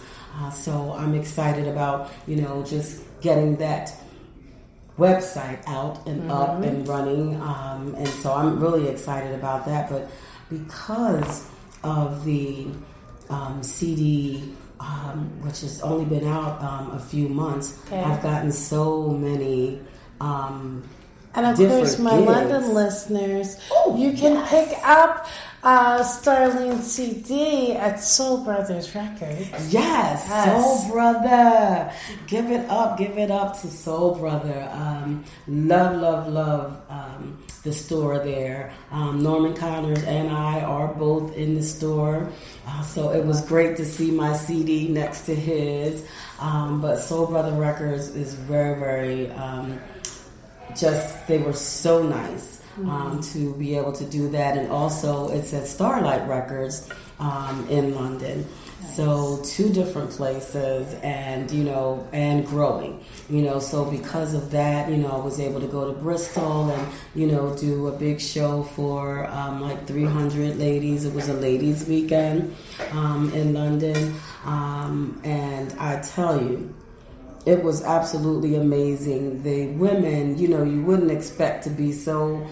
I: So I'm excited about, just getting that website out and up and running. And so I'm really excited about that. But because of the CD, which has only been out a few months,
B: Okay.
I: I've gotten so many
B: And of
I: different
B: course, my
I: gigs.
B: London listeners,
I: Oh,
B: you can
I: yes.
B: pick up Starlene's CD at Soul Brothers Records.
I: Yes,
B: Yes.
I: Soul Brother. Give it up to Soul Brother. Love the store there. Norman Connors and I are both in the store. So it was great to see my CD next to his. But Soul Brother Records is very, very, they were so nice. To be able to do that, and also it's at Starlight Records in London. Nice. So 2 different places, and and growing. So because of that, I was able to go to Bristol and do a big show for like 300 ladies. It was a ladies' weekend in London, and I tell you, it was absolutely amazing. The women, you wouldn't expect to be so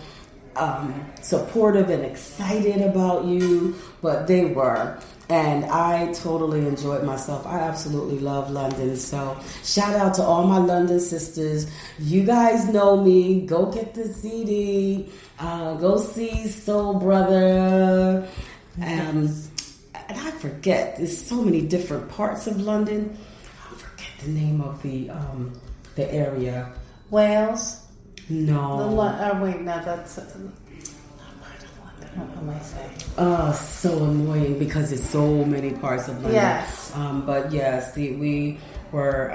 I: supportive and excited about you, but they were. And I totally enjoyed myself. I absolutely love London. So shout out to all my London sisters. You guys know me. Go get the CD. Go see Soul Brother. And I forget, there's so many different parts of London. The name of the area.
B: Wales?
I: No.
B: That's not part of London. What am I saying?
I: So annoying because there's so many parts of London.
B: Yes.
I: But yes, we were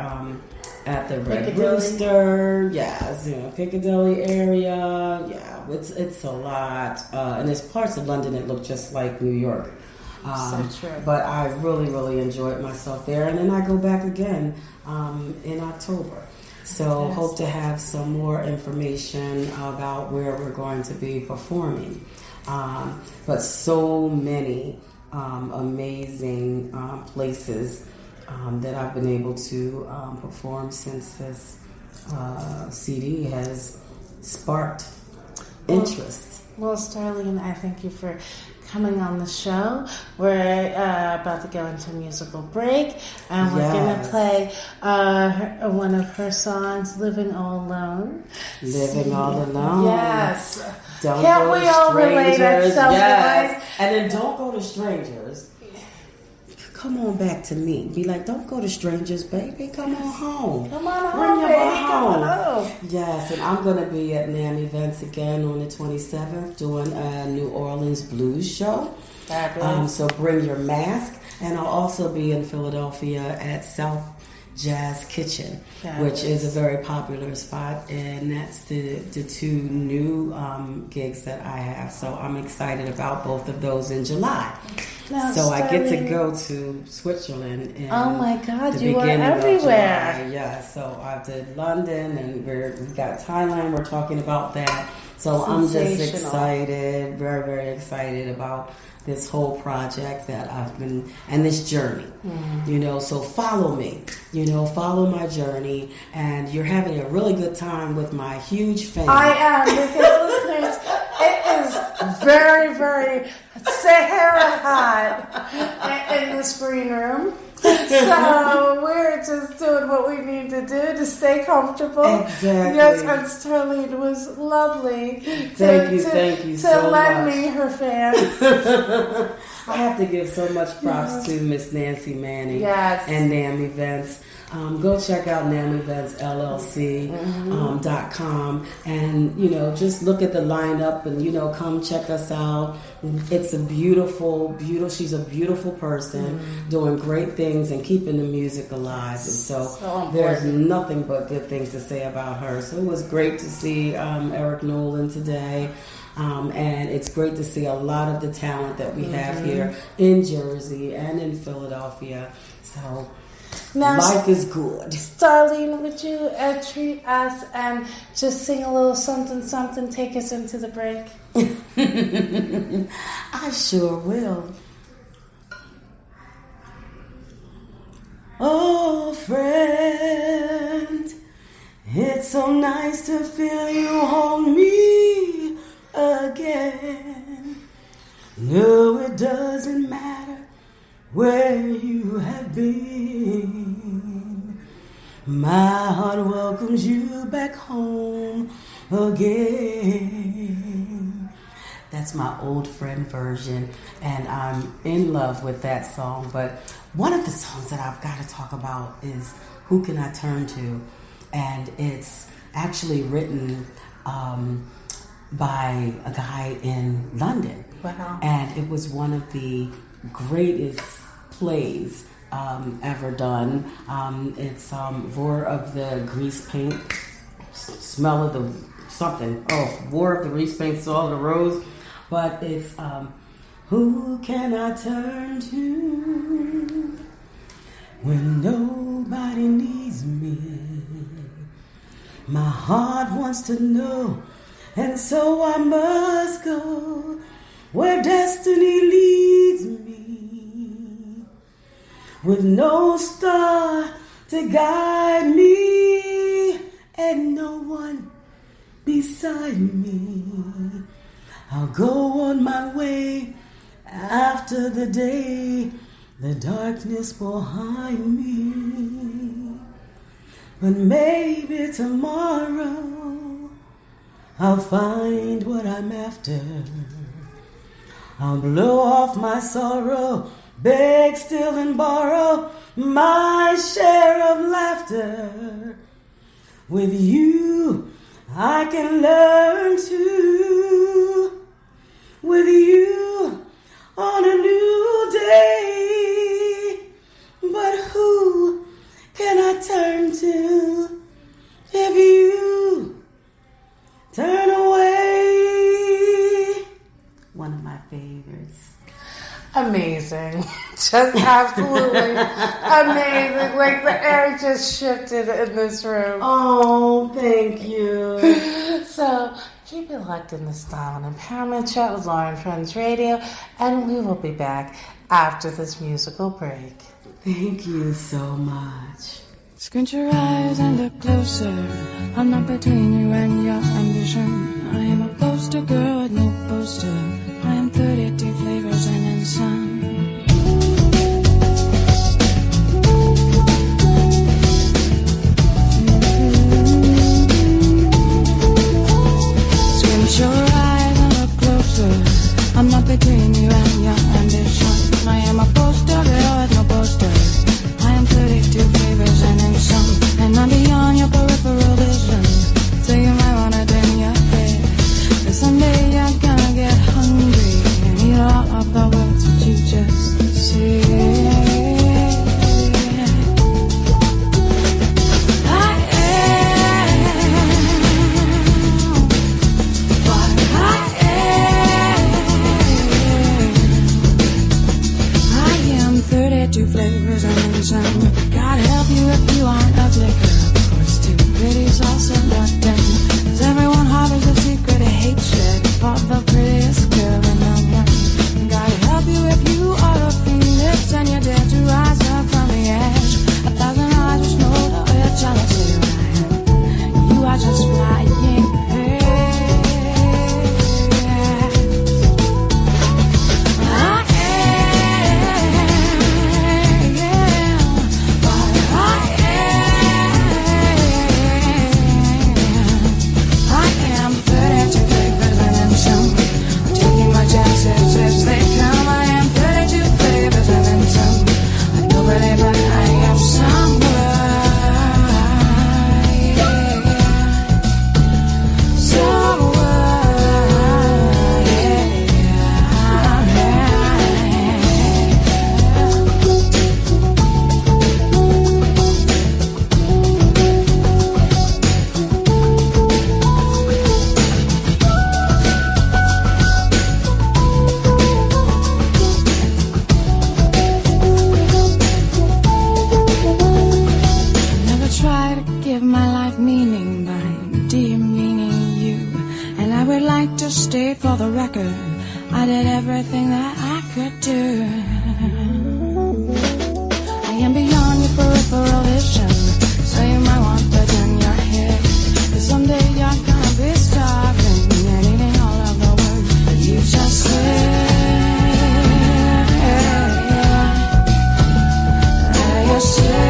I: at the Red
B: Piccadilly.
I: Rooster. Yes, Piccadilly area. Yeah, it's a lot. And there's parts of London that look just like New York.
B: So true.
I: But I really, really enjoyed myself there. And then I go back again in October. So hope to have some more information about where we're going to be performing. But so many amazing places that I've been able to perform since this CD has sparked interest.
B: Well, Starlene, I thank you for coming on the show. We're about to go into a musical break, and we're going to play one of her songs, Living All Alone.
I: Living All Alone.
B: Yes.
I: Don't
B: Can't
I: go
B: we
I: to
B: all relate at some
I: yes.
B: point?
I: And then don't go to strangers. Come on back to me. Be like, don't go to strangers, baby. Come on home.
B: Come on
I: Bring
B: home,
I: your
B: baby.
I: butt
B: Come on home.
I: Yes, and I'm going to be at NAMM Events again on the 27th doing a New Orleans blues show. So bring your mask. And I'll also be in Philadelphia at South Jazz Kitchen, which is a very popular spot, and that's the 2 new gigs that I have. So I'm excited about both of those in July.
B: Now,
I: So I get to
B: Sterling-
I: go to Switzerland. In
B: Oh my God,
I: the
B: you are
I: beginning of
B: everywhere.
I: July. Yeah, so I did London, and we got Thailand. We're talking about that. So I'm just
B: Sensational.
I: excited, very, very excited about this whole project that I've been, and this journey, you know, so follow me, you know, follow my journey, and you're having a really good time with my huge fan.
B: I am, because listeners, it is very, very Sahara hot in this green room. So we're just doing what we need to do to stay comfortable.
I: Exactly.
B: Yes, and Sterling, it was lovely
I: Thank you
B: to
I: so
B: lend
I: much.
B: me her fan.
I: I have to give so much props to Miss Nancy Manning
B: Yes.
I: and NAM Events. Go check out NAMEventsLLC.com and, you know, just look at the lineup and, you know, come check us out. It's a beautiful, she's a beautiful person doing great things and keeping the music alive. And so there's nothing but good things to say about her. So it was great to see Eric Nolan today. And it's great to see a lot of the talent that we have here in Jersey and in Philadelphia. So
B: Now,
I: life is good.
B: Starlene, would you treat us and just sing a little something, take us into the break?
I: I sure will. Oh, friend, it's so nice to feel you hold me again. No, it doesn't matter where you have been. My heart welcomes you back home again. That's my old friend version, and I'm in love with that song. But one of the songs that I've got to talk about is Who Can I Turn To? And it's actually written by a guy in London.
B: Wow.
I: And it was one of the greatest plays ever done. It's War of the Grease Paint, Smell of the something. Oh, War of the Grease Paint, Smell of the Rose. But it's who can I turn to when nobody needs me? My heart wants to know, and so I must go where destiny leads me, with no star to guide me and no one beside me. I'll go on my way after the day the darkness behind me. But maybe tomorrow I'll find what I'm after. I'll blow off my sorrow, beg, steal, and borrow my share of laughter. With you, I can learn to. With you, on a new day. But who can I turn to if you turn away? One of my favorites.
B: Amazing. Just absolutely amazing. Like the air just shifted in this room.
I: Oh, thank you.
B: So keep it locked in the Style and Empowerment Chat with Lauren Friends Radio, and we will be back after this musical break.
I: Thank you so much.
J: Squint your eyes and look closer. I'm not between you and your ambition. I am a poster girl with no poster. I am 32 flavors and then some. Squint your eyes and look closer. I'm not between you and your ambition. I am a poster girl with no poster. I am 32 flavors and then some. And I'm beyond your peripheral vision. So you might wanna dim your head. But someday you're gonna get hungry. all seductive. 'Cause everyone harbors a secret of hatred for the prettiest girl in the room. Gotta help you if you are a phoenix and you dare to rise up from the edge. 1,000 eyes will smolder with jealousy. You are just flying high. For the record, I did everything that I could do. I am beyond your peripheral vision, so you might want to turn your head. 'Cause someday you're gonna be starving and eating all of the words that you just said. You said.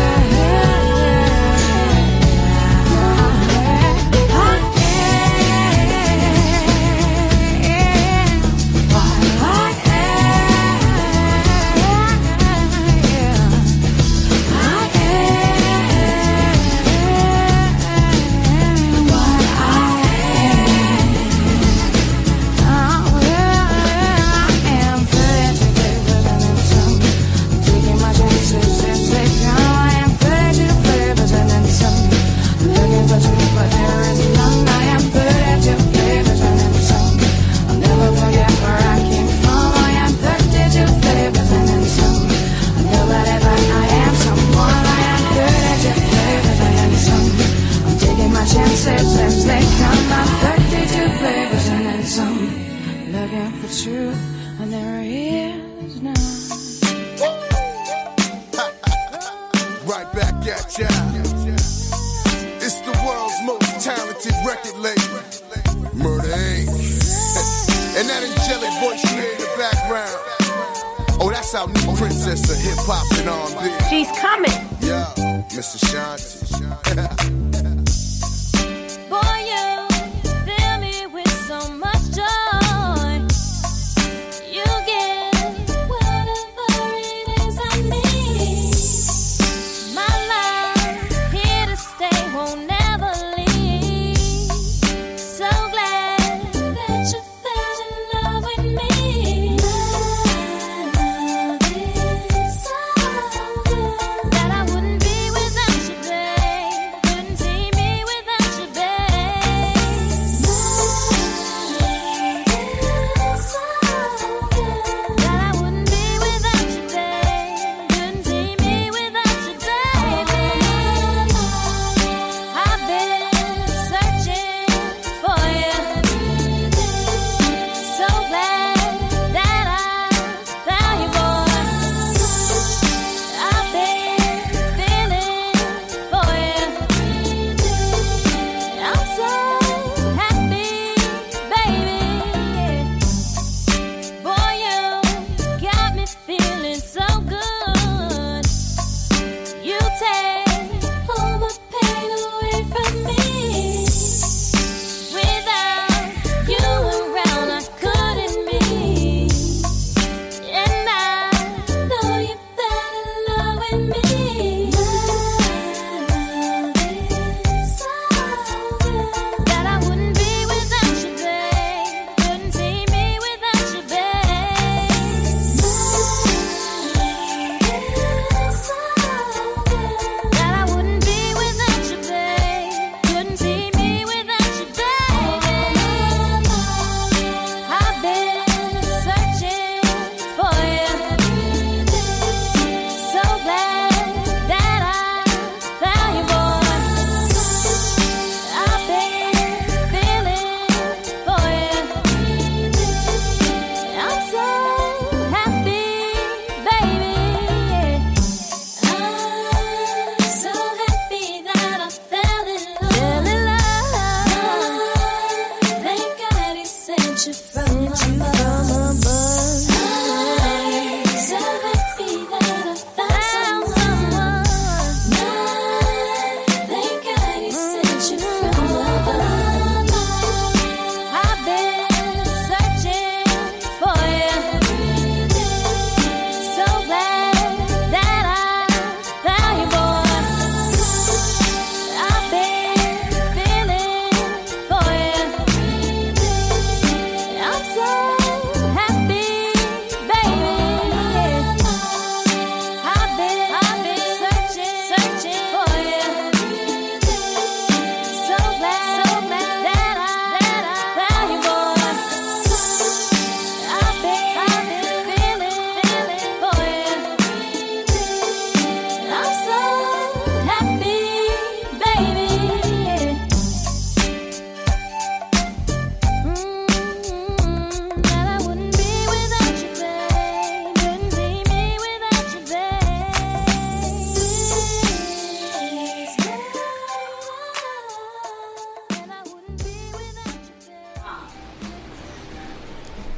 K: She's coming.
C: Yeah, Mr. Shanti.
A: Boy, you fill me with so much joy. You give whatever it is I need. My love, here to stay, won't never leave. So glad that you fell in love with me. That I wouldn't be without you, babe. Couldn't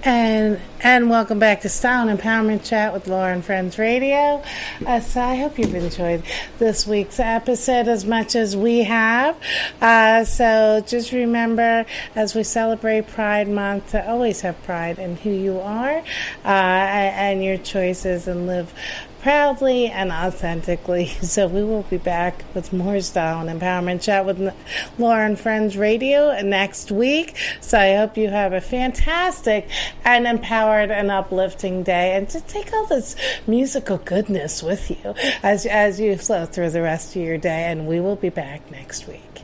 B: And welcome back to Style and Empowerment Chat with Laura and Friends Radio. So I hope you've enjoyed this week's episode as much as we have. So just remember, as we celebrate Pride Month, to always have pride in who you are and your choices, and live proudly and authentically. So we will be back with more Style and Empowerment Chat with Laura and Friends Radio next week. So I hope you have a fantastic and empowered and uplifting day, and to take all this musical goodness with you as you flow through the rest of your day. And we will be back next week.